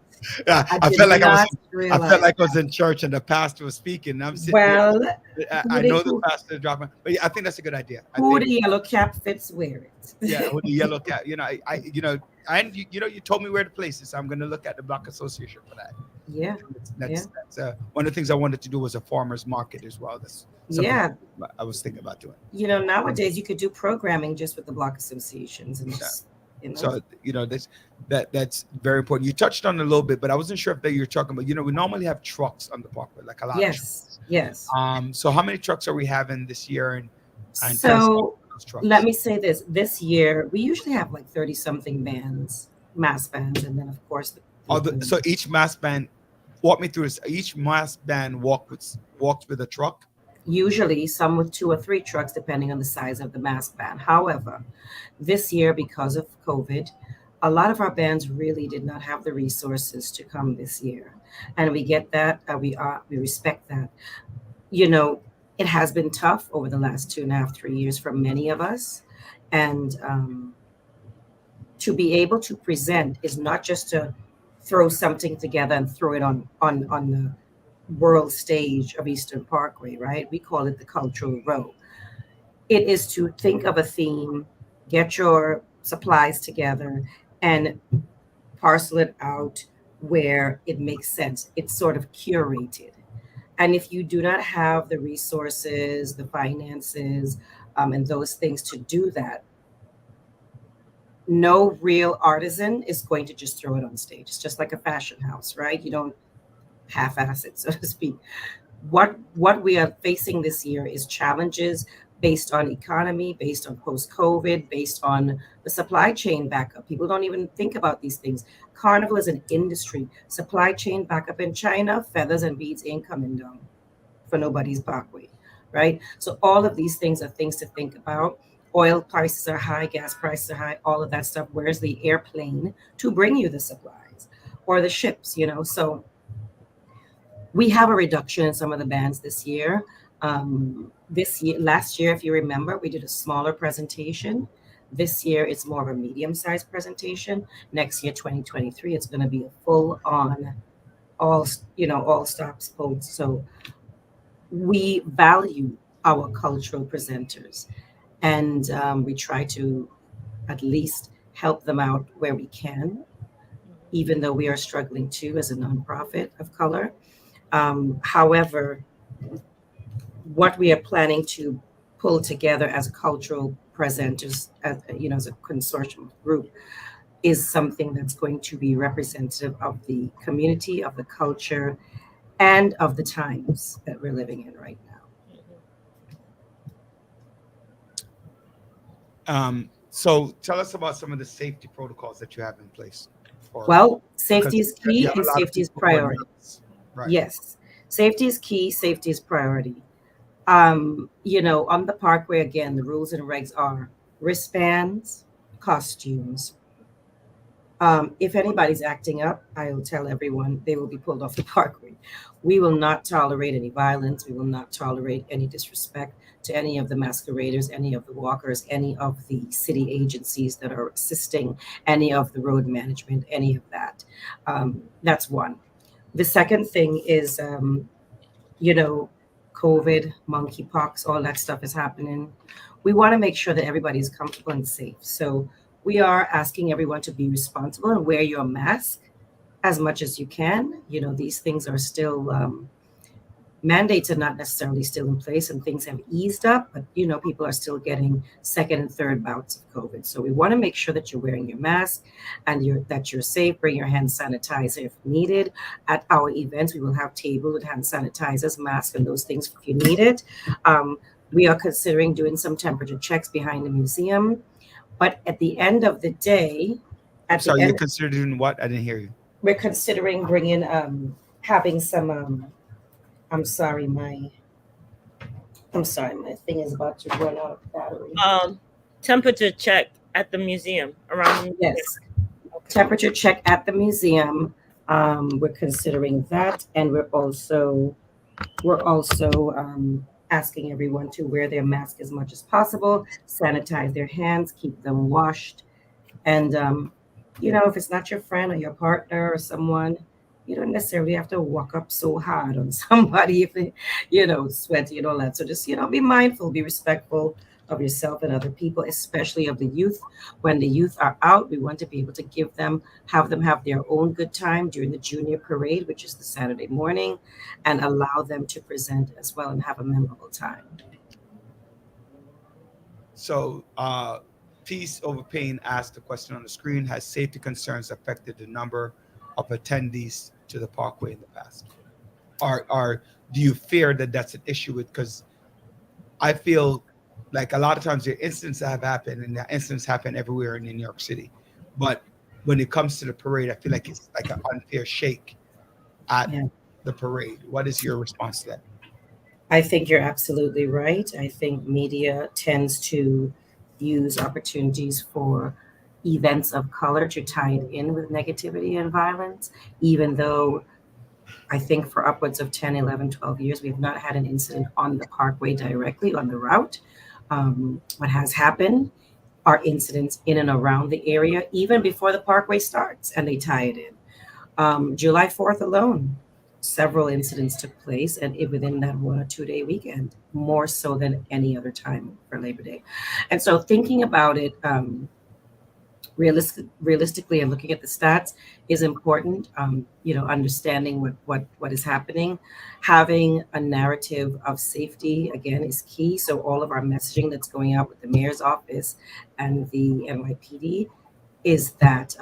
I felt like I was in church and the pastor was speaking. I'm sitting I know the pastor is dropping, but I think that's a good idea. Who the yellow cap fits, wear it. Yeah, with the yellow cap. You told me where to place this. So I'm going to look at the Block Association for that. Yeah. That's one of the things I wanted to do was a farmer's market as well. That's I was thinking about doing. Nowadays you could do programming just with the block associations and just. So that's very important. You touched on it a little bit, but I wasn't sure if you're talking about. We normally have trucks on the parkway, like a lot. Yes. So how many trucks are we having this year? And so let me say this: this year we usually have like 30-something mass bands, and then of course. So each mass band, walk me through this. Each mass band walks with a truck. Usually some with 2 or 3 trucks, depending on the size of the mass band. However, this year, because of COVID, a lot of our bands really did not have the resources to come this year. And we get that. We respect that. It has been tough over the last 2.5, 3 years for many of us. And to be able to present is not just to throw something together and throw it on the world stage of Eastern Parkway, right? We call it the cultural row. It is to think of a theme, get your supplies together, and parcel it out where it makes sense. It's sort of curated. And if you do not have the resources, the finances, and those things to do that, no real artisan is going to just throw it on stage. It's just like a fashion house, right? You don't half-ass it, so to speak. What we are facing this year is challenges based on economy, based on post-COVID, based on the supply chain backup. People don't even think about these things. Carnival is an industry. Supply chain backup in China, feathers and beads ain't coming down for nobody's parkway, right? So all of these things are things to think about. Oil prices are high, gas prices are high, all of that stuff. Where's the airplane to bring you the supplies or the ships, you know? So we have a reduction in some of the bands this year. Last year, if you remember, we did a smaller presentation. This year, it's more of a medium-sized presentation. Next year, 2023, it's going to be a full-on, all stops post. So we value our cultural presenters, and we try to at least help them out where we can, even though we are struggling too as a nonprofit of color. However, what we are planning to pull together as cultural presenters, as a consortium group, is something that's going to be representative of the community, of the culture, and of the times that we're living in right now. So tell us about some of the safety protocols that you have in place. Well, safety is key a and lot of safety is people who are priority. nervous. Right. Yes, safety is key, safety is priority. On the parkway, again, the rules and regs are wristbands, costumes. If anybody's acting up, I will tell everyone they will be pulled off the parkway. We will not tolerate any violence. We will not tolerate any disrespect to any of the masqueraders, any of the walkers, any of the city agencies that are assisting, any of the road management, any of that. That's one. The second thing is, COVID, monkeypox, all that stuff is happening. We want to make sure that everybody's comfortable and safe. So we are asking everyone to be responsible and wear your mask as much as you can. These things are still, mandates are not necessarily still in place and things have eased up, but people are still getting second and third bouts of COVID. So we want to make sure that you're wearing your mask and that you're safe. Bring your hand sanitizer if needed. At our events, we will have table with hand sanitizers, masks, and those things if you need it. We are considering doing some temperature checks behind the museum. But at the end of the day, You're considering what? I didn't hear you. We're considering bringing, having some, I'm sorry, my thing is about to run out of battery. Temperature check at the museum around the museum. Yes. Temperature check at the museum. We're considering that, and we're also asking everyone to wear their mask as much as possible, sanitize their hands, keep them washed, and if it's not your friend or your partner or someone, you don't necessarily have to walk up so hard on somebody if they, sweaty and all that. So just, be mindful, be respectful of yourself and other people, especially of the youth. When the youth are out, we want to be able to have them have their own good time during the junior parade, which is the Saturday morning, and allow them to present as well and have a memorable time. So, Peace Over Pain asked the question on the screen: has safety concerns affected the number of attendees to the parkway in the past? Or do you fear that that's an issue because I feel like a lot of times there are incidents that have happened, and the incidents happen everywhere in New York City. But when it comes to the parade, I feel like it's like an unfair shake at the parade. What is your response to that? I think you're absolutely right. I think media tends to use opportunities for events of color to tie it in with negativity and violence, even though I think for upwards of 10, 11, 12 years, we've not had an incident on the parkway directly on the route. What has happened are incidents in and around the area, even before the parkway starts, and they tie it in. July 4th alone, several incidents took place, and within that 1 or 2 day weekend, more so than any other time for Labor Day. And so, thinking about it, realistically and looking at the stats is important. Understanding what is happening, having a narrative of safety again is key. So all of our messaging that's going out with the mayor's office and the NYPD is that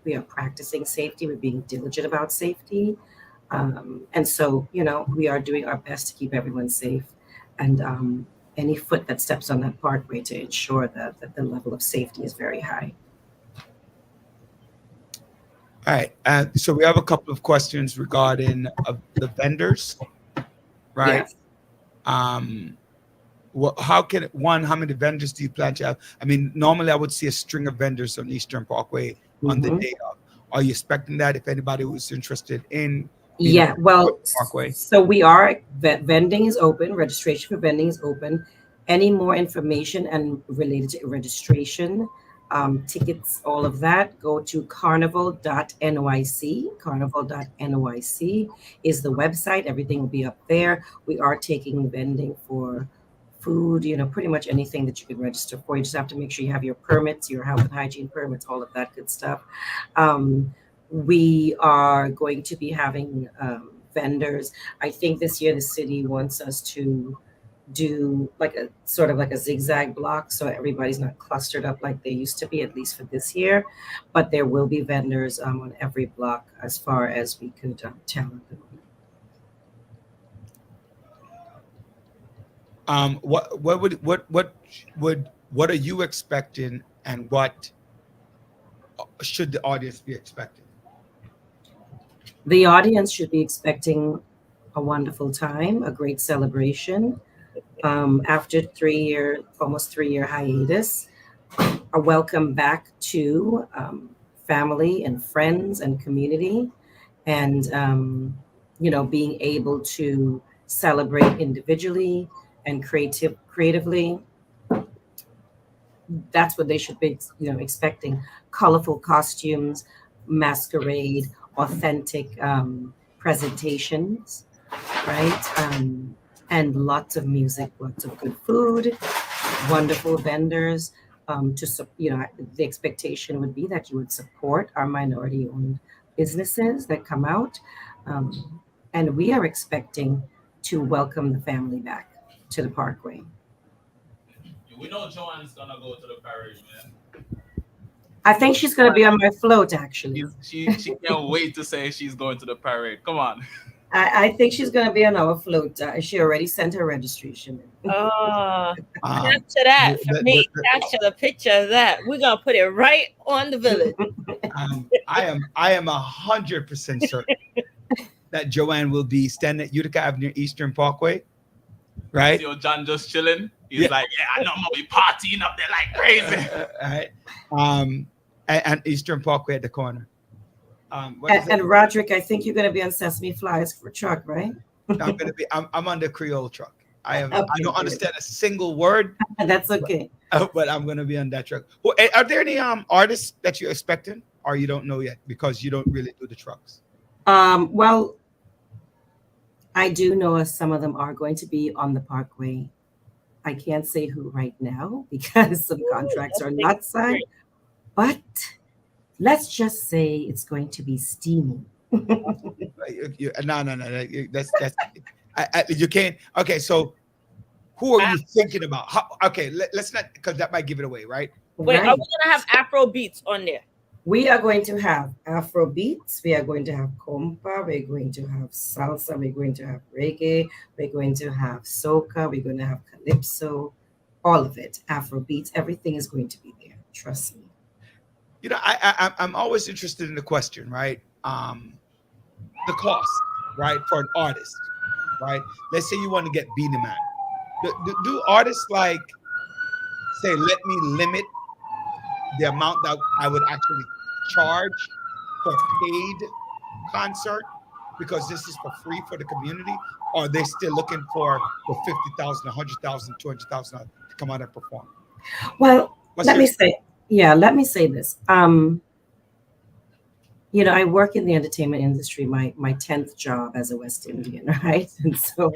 we are practicing safety. We're being diligent about safety, and so we are doing our best to keep everyone safe, and any foot that steps on that parkway to ensure that the level of safety is very high. All right. So we have a couple of questions regarding the vendors, right? Yes. How many vendors do you plan to have? I mean, normally I would see a string of vendors on Eastern Parkway on the day of. Are you expecting that if anybody was interested in Yeah, well, Parkway? so we are, vending is open, registration for vending is open. Any more information and related to registration, tickets, all of that, go to carnival.nyc. Carnival.nyc is the website. Everything will be up there. We are taking vending for food, pretty much anything that you can register for. You just have to make sure you have your permits, your health and hygiene permits, all of that good stuff. We are going to be having vendors. I think this year the city wants us to do like a sort of like a zigzag block, so everybody's not clustered up like they used to be, at least for this year. But there will be vendors on every block as far as we could tell. What are you expecting, and what should the audience be expecting? The audience should be expecting a wonderful time, a great celebration. After almost 3 year hiatus, a welcome back to family and friends and community, and being able to celebrate individually and creatively. That's what they should be, expecting. Colorful costumes, masquerade, authentic presentations, right? And lots of music, lots of good food, wonderful vendors. The expectation would be that you would support our minority-owned businesses that come out, and we are expecting to welcome the family back to the Parkway. We know Joanne's gonna go to the parade, man. I think she's going to be on my float, actually. She can't wait to say she's going to the parade. Come on. I think she's going to be on our float. She already sent her registration in. Oh, capture that for me. Capture the picture of that. We're gonna put it right on the village. I am 100% certain that Joanne will be standing at Utica Avenue, Eastern Parkway, right? Yo, John just chilling. He's like, yeah, I know I'm gonna be partying up there like crazy. All right. And Eastern Parkway at the corner. And Roderick, I think you're going to be on Sesame Flies for truck, right? I'm on the Creole truck. I don't understand a single word. That's okay. But I'm going to be on that truck. Well, are there any artists that you're expecting, or you don't know yet because you don't really do the trucks? Well, I do know some of them are going to be on the Parkway. I can't say who right now because some contracts are not signed, but let's just say it's going to be steamy. No. That's you can't. Okay, so who are you thinking about? Let's not, because that might give it away, right? Wait, Right. are we gonna have Afro beats on there? We are going to have Afro beats. We are going to have compa. We're going to have salsa. We're going to have reggae. We're going to have soca. We're going to have calypso. All of it. Afro beats. Everything is going to be there. Trust me. I'm always interested in the question, right? The cost, right, for an artist, right? Let's say you want to get Beanie Man. Do artists like say, let me limit the amount that I would actually charge for paid concert because this is for free for the community? Or are they still looking for the $50,000, $100,000, $200,000 to come out and perform? Well, let me say this. I work in the entertainment industry, my 10th job as a West Indian, right? And so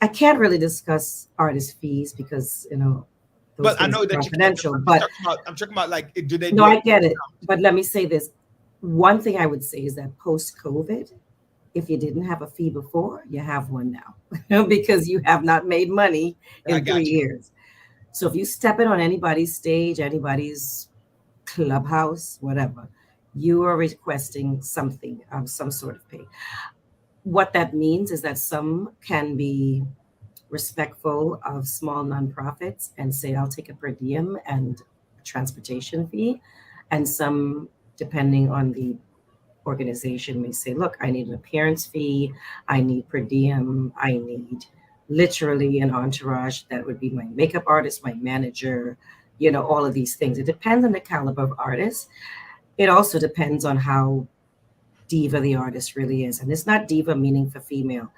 I can't really discuss artist fees because, those But I things know are that you can. confidential. I'm But talking about like, do they no, do a I get it. But let me say this. One thing I would say is that post-COVID, if you didn't have a fee before, you have one now because you have not made money I in three got you. years. So if you step in on anybody's stage, anybody's clubhouse, whatever, you are requesting something, some sort of pay. What that means is that some can be respectful of small nonprofits and say, I'll take a per diem and transportation fee. And some, depending on the organization, may say, look, I need an appearance fee, I need per diem, I need literally an entourage that would be my makeup artist, my manager, all of these things. It depends on the caliber of artist. It also depends on how diva the artist really is. And it's not diva meaning for female,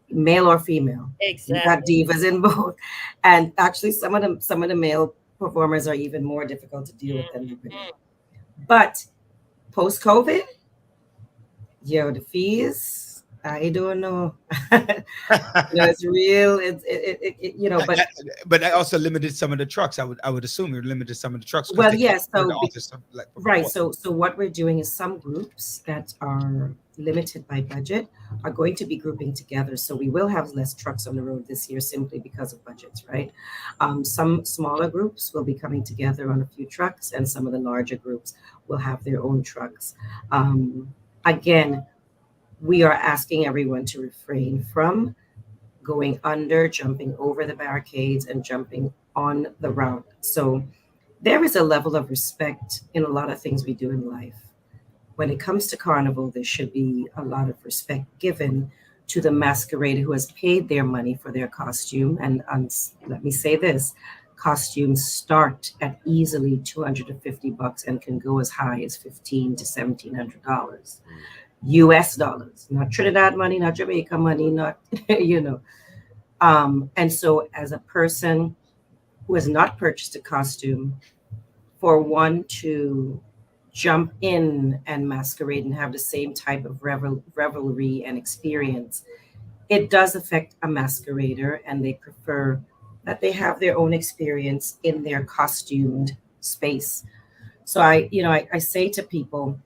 male or female. You got Exactly. divas in both. And actually some of the male performers are even more difficult to deal with than the women. Mhm. But post COVID, the fees, I don't know. It's real. But But I also limited some of the trucks. I would assume you limited some of the trucks because well, they can't yes. afford So the artists like right. before. So what we're doing is some groups that are limited by budget are going to be grouping together. So we will have less trucks on the road this year simply because of budgets, right? Some smaller groups will be coming together on a few trucks, and some of the larger groups will have their own trucks. Again, we are asking everyone to refrain from going under, jumping over the barricades, and jumping on the route. So there is a level of respect in a lot of things we do in life. When it comes to carnival, there should be a lot of respect given to the masquerader who has paid their money for their costume. And let me say this, costumes start at easily $250 and can go as high as $1,500 to $1,700. US dollars, not Trinidad money, not Jamaica money, not, you know. And so, as a person who has not purchased a costume, for one to jump in and masquerade and have the same type of revelry and experience, it does affect a masquerader, and they prefer that they have their own experience in their costumed space. So I say to people,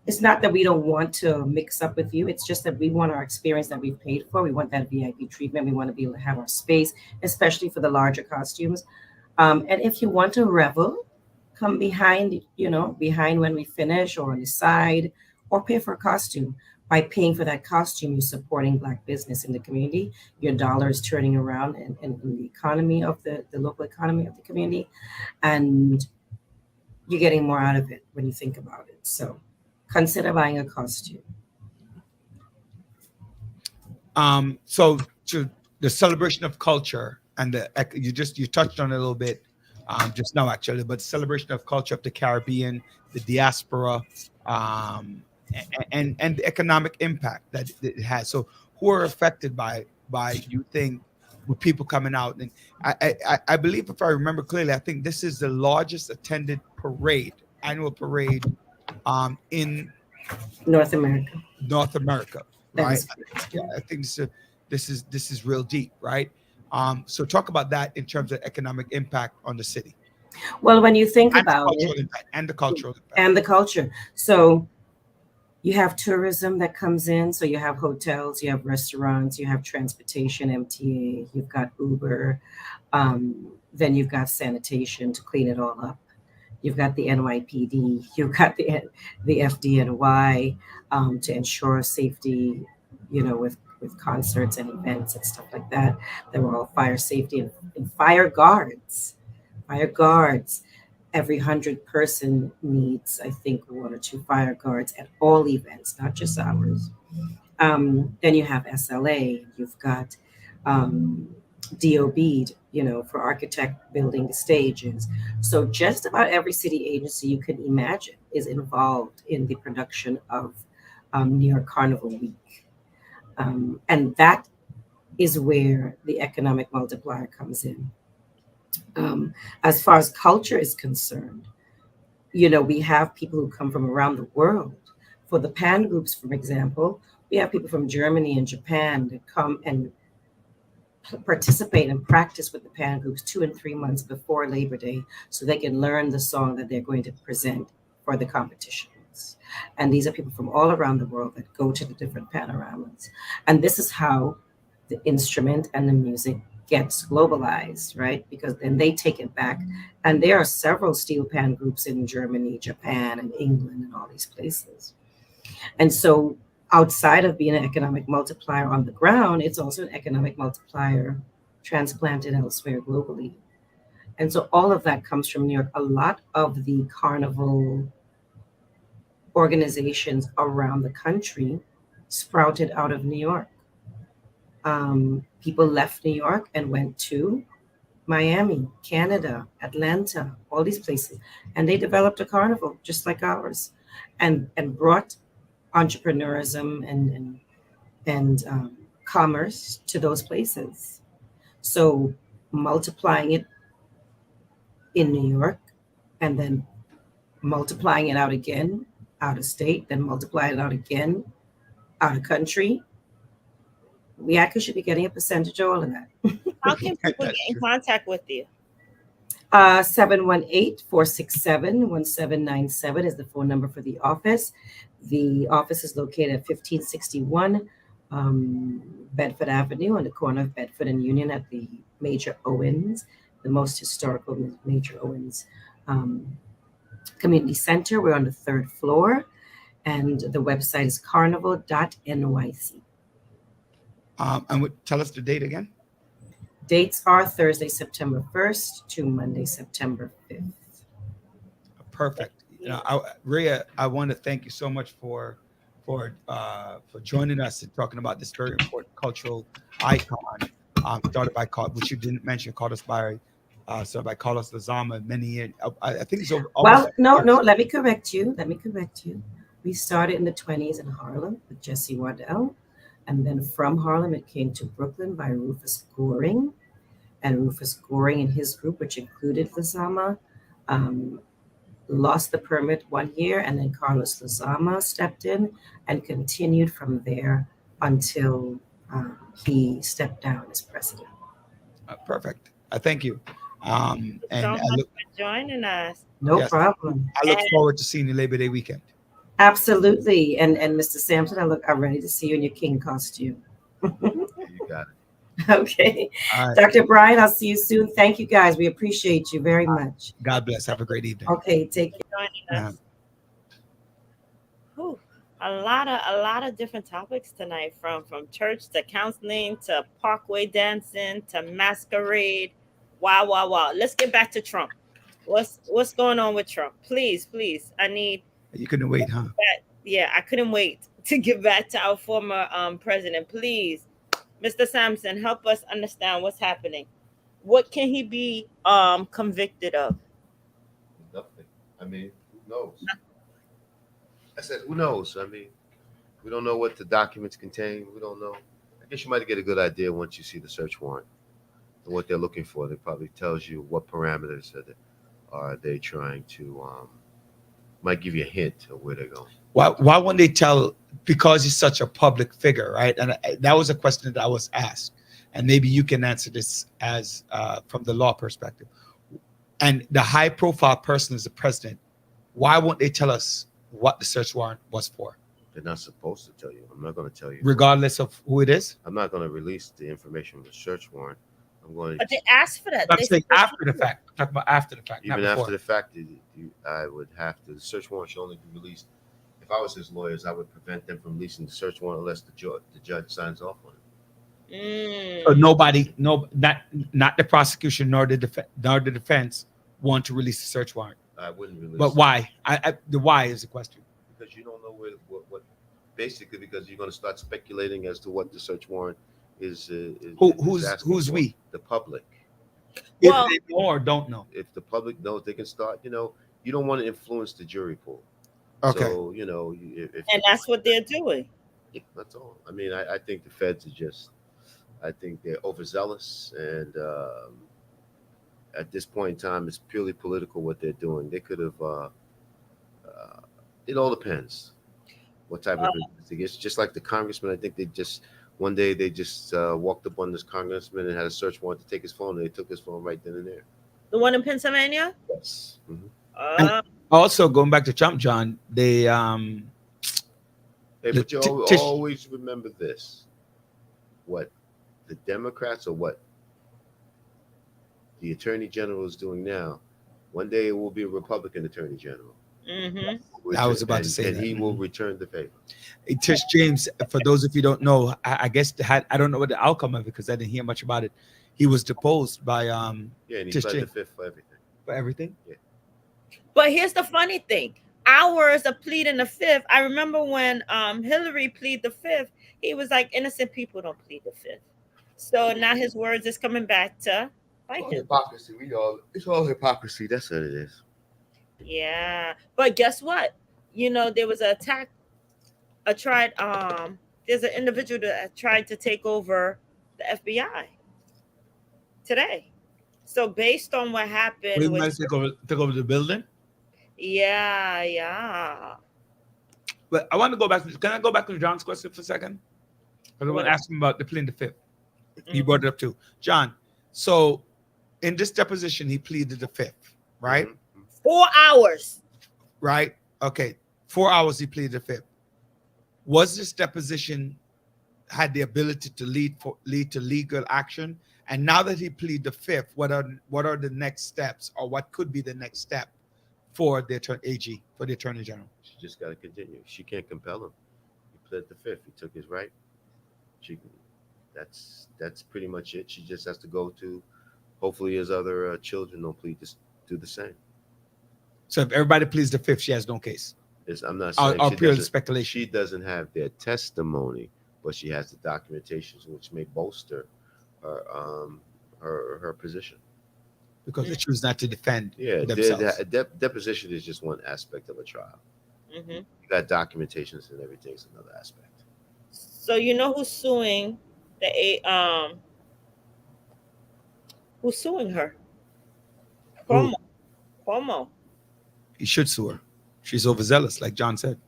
it's not that we don't want to mix up with you. It's just that we want our experience that we've paid for. We want that VIP treatment. We want to be able to have our space, especially for the larger costumes. And if you want to revel, come behind when we finish or on the side, or pay for a costume. By paying for that costume, you're supporting Black business in the community. Your dollar is turning around in the economy of the local economy of the community. And you're getting more out of it when you think about it. So consider buying a costume. So to the celebration of culture and you touched on it a little bit just now actually, but celebration of culture of the Caribbean, the diaspora, and the economic impact that it has. So who are affected by you think with people coming out? And I believe, if I remember clearly, I think this is the largest attended annual parade in North America. North America, That right? is correct. Yeah, I think this is real deep, right? So talk about that in terms of economic impact on the city Well, when you think and the about it, cultural impact and the cultural impact. and the culture. So you have tourism that comes in. So you have hotels, you have restaurants, you have transportation, MTA, you've got Uber, then you've got sanitation to clean it all up. You've got the NYPD, you've got the FDNY to ensure safety, with concerts and events and stuff like that. There were all fire safety and fire guards. Fire guards. Every 100 person needs, I think, one or two fire guards at all events, not just ours. Then you have SLA. You've got DOB, for architect building the stages. So just about every city agency you can imagine is involved in the production of New York Carnival Week. And that is where the economic multiplier comes in. As far as culture is concerned, we have people who come from around the world. For the pan groups, for example, we have people from Germany and Japan that come and participate and practice with the pan groups 2 and 3 months before Labor Day so they can learn the song that they're going to present for the competitions. And these are people from all around the world that go to the different panoramas. And this is how the instrument and the music gets globalized, right? Because then they take it back. And there are several steel pan groups in Germany, Japan, and England, and all these places. And so outside of being an economic multiplier on the ground, it's also an economic multiplier transplanted elsewhere globally. And so all of that comes from New York. A lot of the carnival organizations around the country sprouted out of New York. People left New York and went to Miami, Canada, Atlanta, all these places, and they developed a carnival just like ours, and brought entrepreneurism and commerce to those places. So multiplying it in New York, and then multiplying it out again out of state, then multiply it out again out of country. We actually should be getting a percentage of all of that. How can people get That's in true. contact with you? 718-467-1797 is the phone number for the office. The office is located at 1561 Bedford Avenue on the corner of Bedford and Union at the Major Owens, the most historical Major Owens Community Center. We're on the 3rd floor, and the website is carnival.nyc. And tell us the date again. Dates are Thursday, September 1st to Monday, September 5th. Perfect. Rhea, I want to thank you so much for joining us and talking about this very important cultural icon, started by which you didn't mention, started by Carlos Lazama many years. I think it's over. Well, no, let me correct you. We started in the 20s in Harlem with Jesse Waddell. And then from Harlem, it came to Brooklyn by Rufus Goring. And Rufus Goring and his group, which included Lazama, lost the permit 1 year. And then Carlos Lazama stepped in and continued from there until he stepped down as president. Perfect. Thank you. And So I much look, for joining us. No Yes. problem. I look forward to seeing you Labor Day weekend. Absolutely. And Mr. Sampson, I'm ready to see you in your king costume. You got it. Okay. All right. Dr. Brian, I'll see you soon. Thank you guys. We appreciate you very much. God bless. Have a great evening. Okay, take care. Joining us. Whew. A lot of different topics tonight, from church to counseling to parkway dancing to masquerade. Wow. Let's get back to Trump. What's going on with Trump? Please. I need You couldn't wait, huh? that. Yeah, I couldn't wait to get back to our former president. Please, Mr. Sampson, help us understand what's happening. What can he be convicted of? Nothing. I mean, who knows? I said, who knows? I mean, we don't know what the documents contain. We don't know. I guess you might get a good idea once you see the search warrant and what they're looking for. It probably tells you what parameters are they trying to. Might give you a hint of where they're going. Why won't they tell? Because he's such a public figure, right? And that was a question that I was asked, and maybe you can answer this as from the law perspective. And the high-profile person is the president. Why won't they tell us what the search warrant was for? They're not supposed to tell you. I'm not going to tell you. Regardless of who it is? I'm not going to release the information from the search warrant. I'm going But they asked for that. I'm They saying said- after the fact. I'm talking about after the fact, even not after before. the fact, I would have to. The search warrant should only be released. If I was his lawyers, I would prevent them from releasing the search warrant unless the judge signs off on it. So nobody, not the prosecution nor the defense want to release the search warrant. I wouldn't release. But why? The why is the question. Because you don't know what basically, because you're going to start speculating as to what the search warrant is asking Who's for. we? The public. Well- If they know or don't know. If the public knows, they can start. You don't want to influence the jury pool. Okay. So if And that's what they're doing. yeah, that's all. I mean, I think the feds are I think they're overzealous, and at this point in time, it's purely political what they're doing. They could have It all depends what type of investigation. Just like the congressman, I think they just one day they just walked up on this congressman and had a search warrant to take his phone, and they took his phone right then and there. The one in Pennsylvania? Yes. Uh, Also, going back to Trump, John, they Hey, The but you Tish- always remember this: what the Democrats or what the Attorney General is doing now. One day it will be a Republican Attorney General. I was about to say and that. he will return the favor. Tish James, for those of you who don't know, I guess I don't know what the outcome of it because I didn't hear much about it. He was deposed by Yeah, and he Tish pled the James fifth for everything. for everything. But here's the funny thing. Ours are pleading the fifth. I remember when Hillary pleaded the fifth, he was like, innocent people don't plead the fifth. So now his words is coming back to bite him. Hypocrisy. It's all hypocrisy. That's what it is. Yeah. But guess what? You know, there was an attack, there's an individual that tried to take over the FBI today. So based on what happened We with might take over the building. yeah. But I want to go back. Can I go back to John's question for a second? Because I want to ask him about the pleading the fifth. You brought it up too, John. So in this deposition, he pleaded the fifth, right? 4 hours. Right. Okay. 4 hours he pleaded the fifth. Was this deposition had the ability to lead to legal action? And now that he pleaded the fifth, what are the next steps, or what could be the next step for the AG, for the Attorney General? She just got to continue. She can't compel him. He pled the fifth. He took his right. That's pretty much it. She just has to go to. Hopefully, his other children don't do the same. So if everybody pleads the fifth, she has no case. I'm not saying Or she pure doesn't- speculation. She doesn't have their testimony, but she has the documentations which may bolster her position. Because they choose not to defend Yeah, themselves. deposition is just one aspect of a trial. Mm-hmm. You got documentations and everything's another aspect. So you know who's suing who's suing her? Who? Cuomo. He should sue her. She's overzealous, like John said.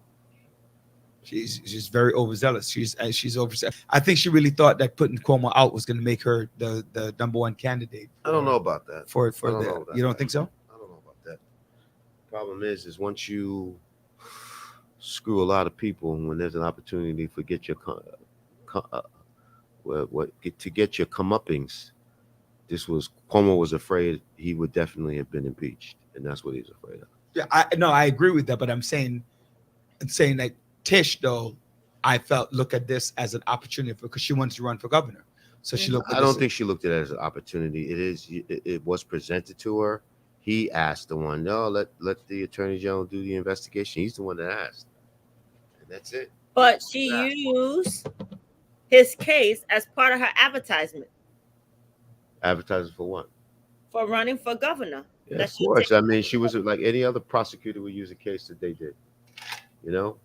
She's very overzealous. She's overzealous. I think she really thought that putting Cuomo out was going to make her the number one candidate. I don't know about that. You don't think so? I don't know about that. Problem is once you screw a lot of people, when there's an opportunity to get your comeuppings, Cuomo was afraid he would definitely have been impeached, and that's what he's afraid of. Yeah, I agree with that, but I'm saying that Tish, though, I felt look at this as an opportunity because she wanted to run for governor. So she looked. I don't think she looked at it as an opportunity. It was presented to her. He asked the one, no, let the Attorney General do the investigation. He's the one that asked, and that's it. But she used his case as part of her advertisement Advertising for what? for running for governor. Yeah, of course. I mean, she was like any other prosecutor would use a case that they did. You know,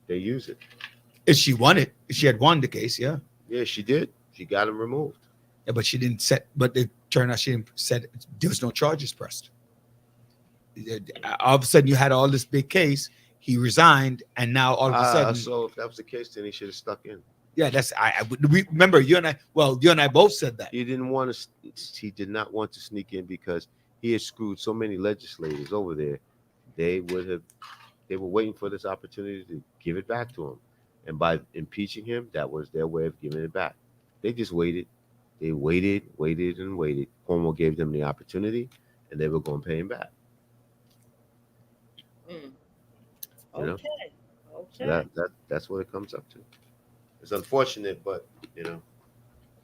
they use it. If she won it, if she had won the case, yeah. Yeah, she did. She got him removed. Yeah, but she didn't set. But it turned out she didn't said there was no charges pressed. All of a sudden, you had all this big case. He resigned, and now all of a sudden. So if that was the case, then he should have stuck in. Yeah, that's we remember you and I. Well, you and I both said that. He did not want to sneak in because he had screwed so many legislators over there. They were waiting for this opportunity to give it back to him, and by impeaching him, that was their way of giving it back. They just waited. They waited. Cuomo gave them the opportunity, and they were going to pay him back. Okay. You know? Okay. So that's what it comes up to. It's unfortunate, but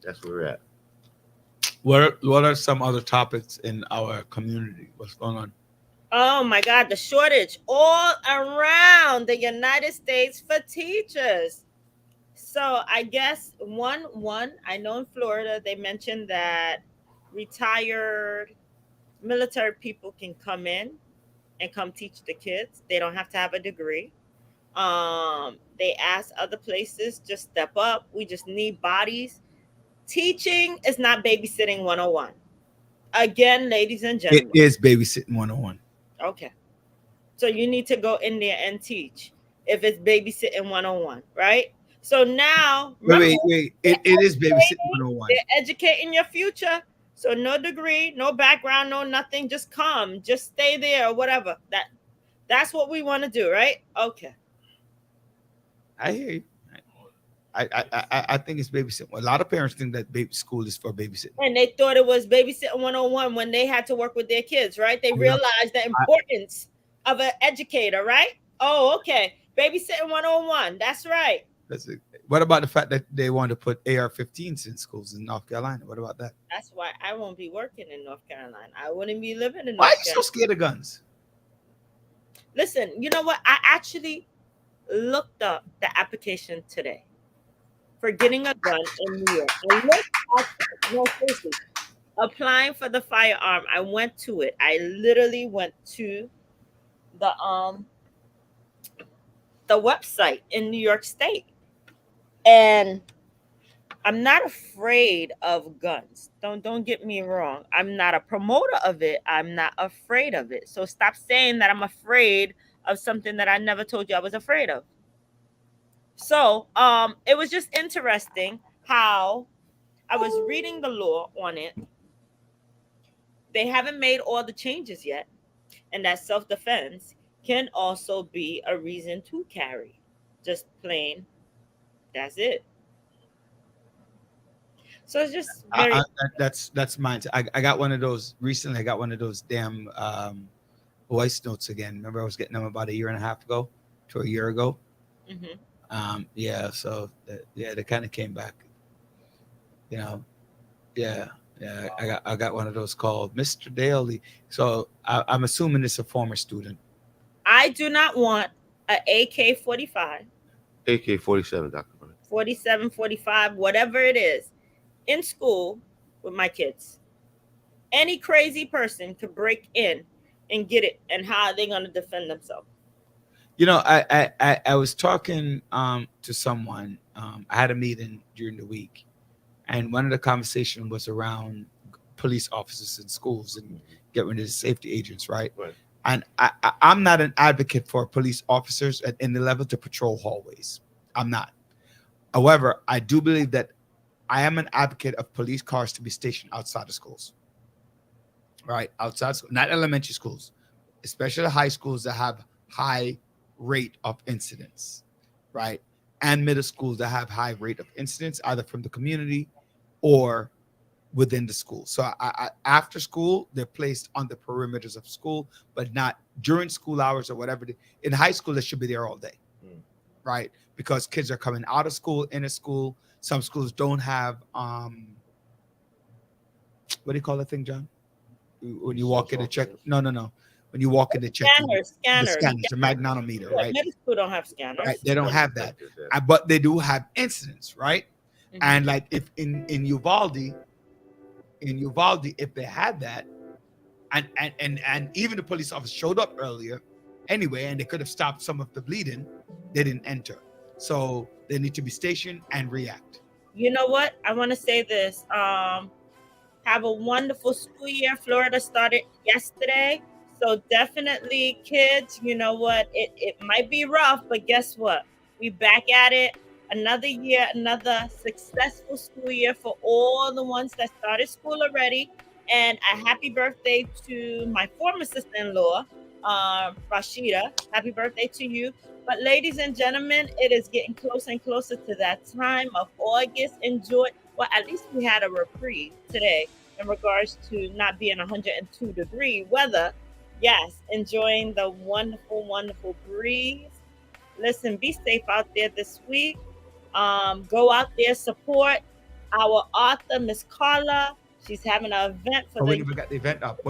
that's where we're at. What are some other topics in our community? What's going on? Oh my God, the shortage all around the United States for teachers. So I guess one I know in Florida they mentioned that retired military people can come in and come teach the kids. They don't have to have a degree. They ask other places, just step up. We just need bodies. Teaching is not babysitting 101. Again, ladies and It gentlemen. is babysitting 101. Okay. So you need to go in there and teach if it's babysitting 101, right? So now, remember, Wait. It is babysitting 101. they're educating your future. So no degree, no background, no nothing. Just come, just stay there or whatever. That's what we want to do, right? Okay. I hear you. I think it's babysitting. A lot of parents think that school is for babysitting. And they thought it was babysitting 101 when they had to work with their kids, right? They realized the importance of an educator, right? Oh, okay. Babysitting 101. That's right. That's it. What about the fact that they want to put AR-15s in schools in North Carolina? What about that? That's why I won't be working in North Carolina. I wouldn't be living in North Why are you Carolina. so scared of guns? Listen, you know what? I actually looked up the application today for getting a gun in New York. I looked at no, seriously, applying for the firearm. I went to it. I literally went to the website in New York State. And I'm not afraid of guns. Don't get me wrong. I'm not a promoter of it. I'm not afraid of it. So stop saying that I'm afraid of something that I never told you I was afraid of. So it was just interesting how I was reading the law on it. They haven't made all the changes yet, and that self-defense can also be a reason to carry. Just plain, that's it. So it's just very. That's mine. I got one of those recently. I got one of those damn voice notes again. Remember, I was getting them about a year and a half ago to a year ago. Mm-hmm. Yeah. So they kind of came back. You know, yeah. I got one of those called Mr. Daly. So I'm assuming it's a former student. I do not want an AK-45, AK-47, Dr. Brian. 47, 45, whatever it is, in school with my kids. Any crazy person could break in and get it, and how are they going to defend themselves? You know, I was talking to someone. I had a meeting during the week, and one of the conversation was around police officers in schools and getting rid of the safety agents, right? And I'm not an advocate for police officers at any level to patrol hallways. I'm not. However, I do believe that I am an advocate of police cars to be stationed outside of schools, right? Outside school, not elementary schools, especially high schools that have high rate of incidents, right? And middle schools that have high rate of incidents, either from the community or within the school. So after school, they're placed on the perimeters of school, but not during school hours or whatever. In high school, they should be there all day, right? Because kids are coming out of school, into school. Some schools don't have, what do you call that thing, John? When you walk in to check, no. When you walk in to check, Scanners, the magnetometer, right? Middle school don't have scanners. Right, they don't have that, but they do have incidents, right? Mm-hmm. And like if in Uvalde, if they had that, and even the police officer showed up earlier, anyway, and they could have stopped some of the bleeding, they didn't enter. So they need to be stationed and react. You know what? I want to say this. Have a wonderful school year. Florida started yesterday. So definitely, kids, you know what? It might be rough, but guess what? We back at it. Another year, another successful school year for all the ones that started school already. And a happy birthday to my former sister-in-law, Rashida. Happy birthday to you. But ladies and gentlemen, it is getting closer and closer to that time of August. Enjoy. Well, at least we had a reprieve today in regards to not being 102-degree weather. Yes, enjoying the wonderful, wonderful breeze. Listen, be safe out there this week. Go out there, support our author, Miss Carla. She's having an event for we got the event up.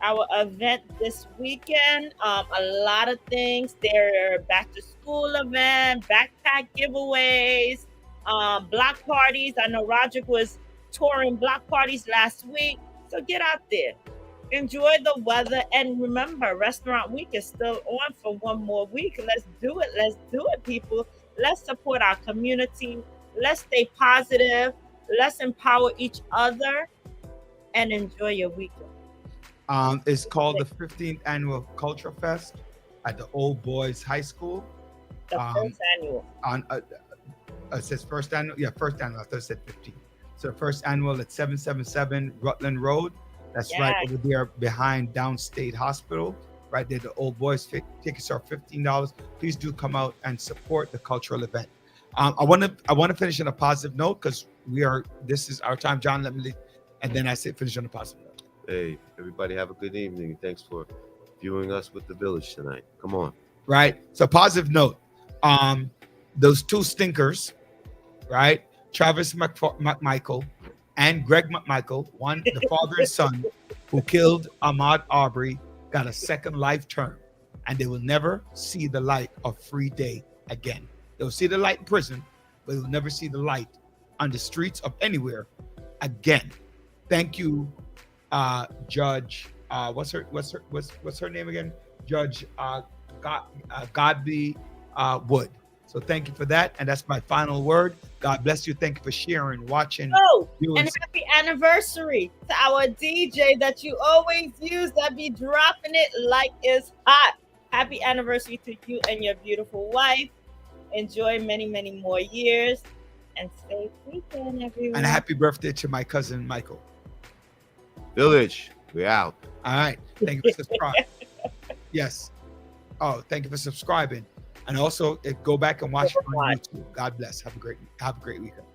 Our event this weekend. A lot of things. There are back to school event, backpack giveaways, block parties. I know Roderick was touring block parties last week. So get out there. Enjoy the weather, and remember, Restaurant Week is still on for one more week. Let's do it, people. Let's support our community. Let's stay positive. Let's empower each other and enjoy your weekend. It's called the 15th Annual Culture Fest at the Old Boys High School. The first annual. On it says first annual. Yeah, first annual. I thought it said 15. So first annual at 777 Rutland Road. That's right over there behind Downstate Hospital. Right there, the Old Boys. Tickets are $15. Please do come out and support the cultural event. I want to finish on a positive note because this is our time. John, let me leave, and then I say finish on a positive note. Hey, everybody, have a good evening. Thanks for viewing us with the Village tonight. Come on. Right. So positive note. Those two stinkers, right? Travis McMichael and Greg McMichael, the father and son, who killed Ahmaud Arbery, got a second life term, and they will never see the light of free day again. They'll see the light in prison, but they'll never see the light on the streets of anywhere again. Thank you, Judge. What's her name again? Judge Godby Wood. So thank you for that, and that's my final word. God bless you. Thank you for sharing, watching. Oh, and happy anniversary to our DJ that you always use, that be dropping it like it's hot. Happy anniversary to you and your beautiful wife. Enjoy many, many more years, and stay freaking, everyone. And a happy birthday to my cousin Michael. Village, we're out. All right. Thank you for subscribing. Yes. Oh, thank you for subscribing. And also go back and watch it on YouTube. God bless. Have a great weekend.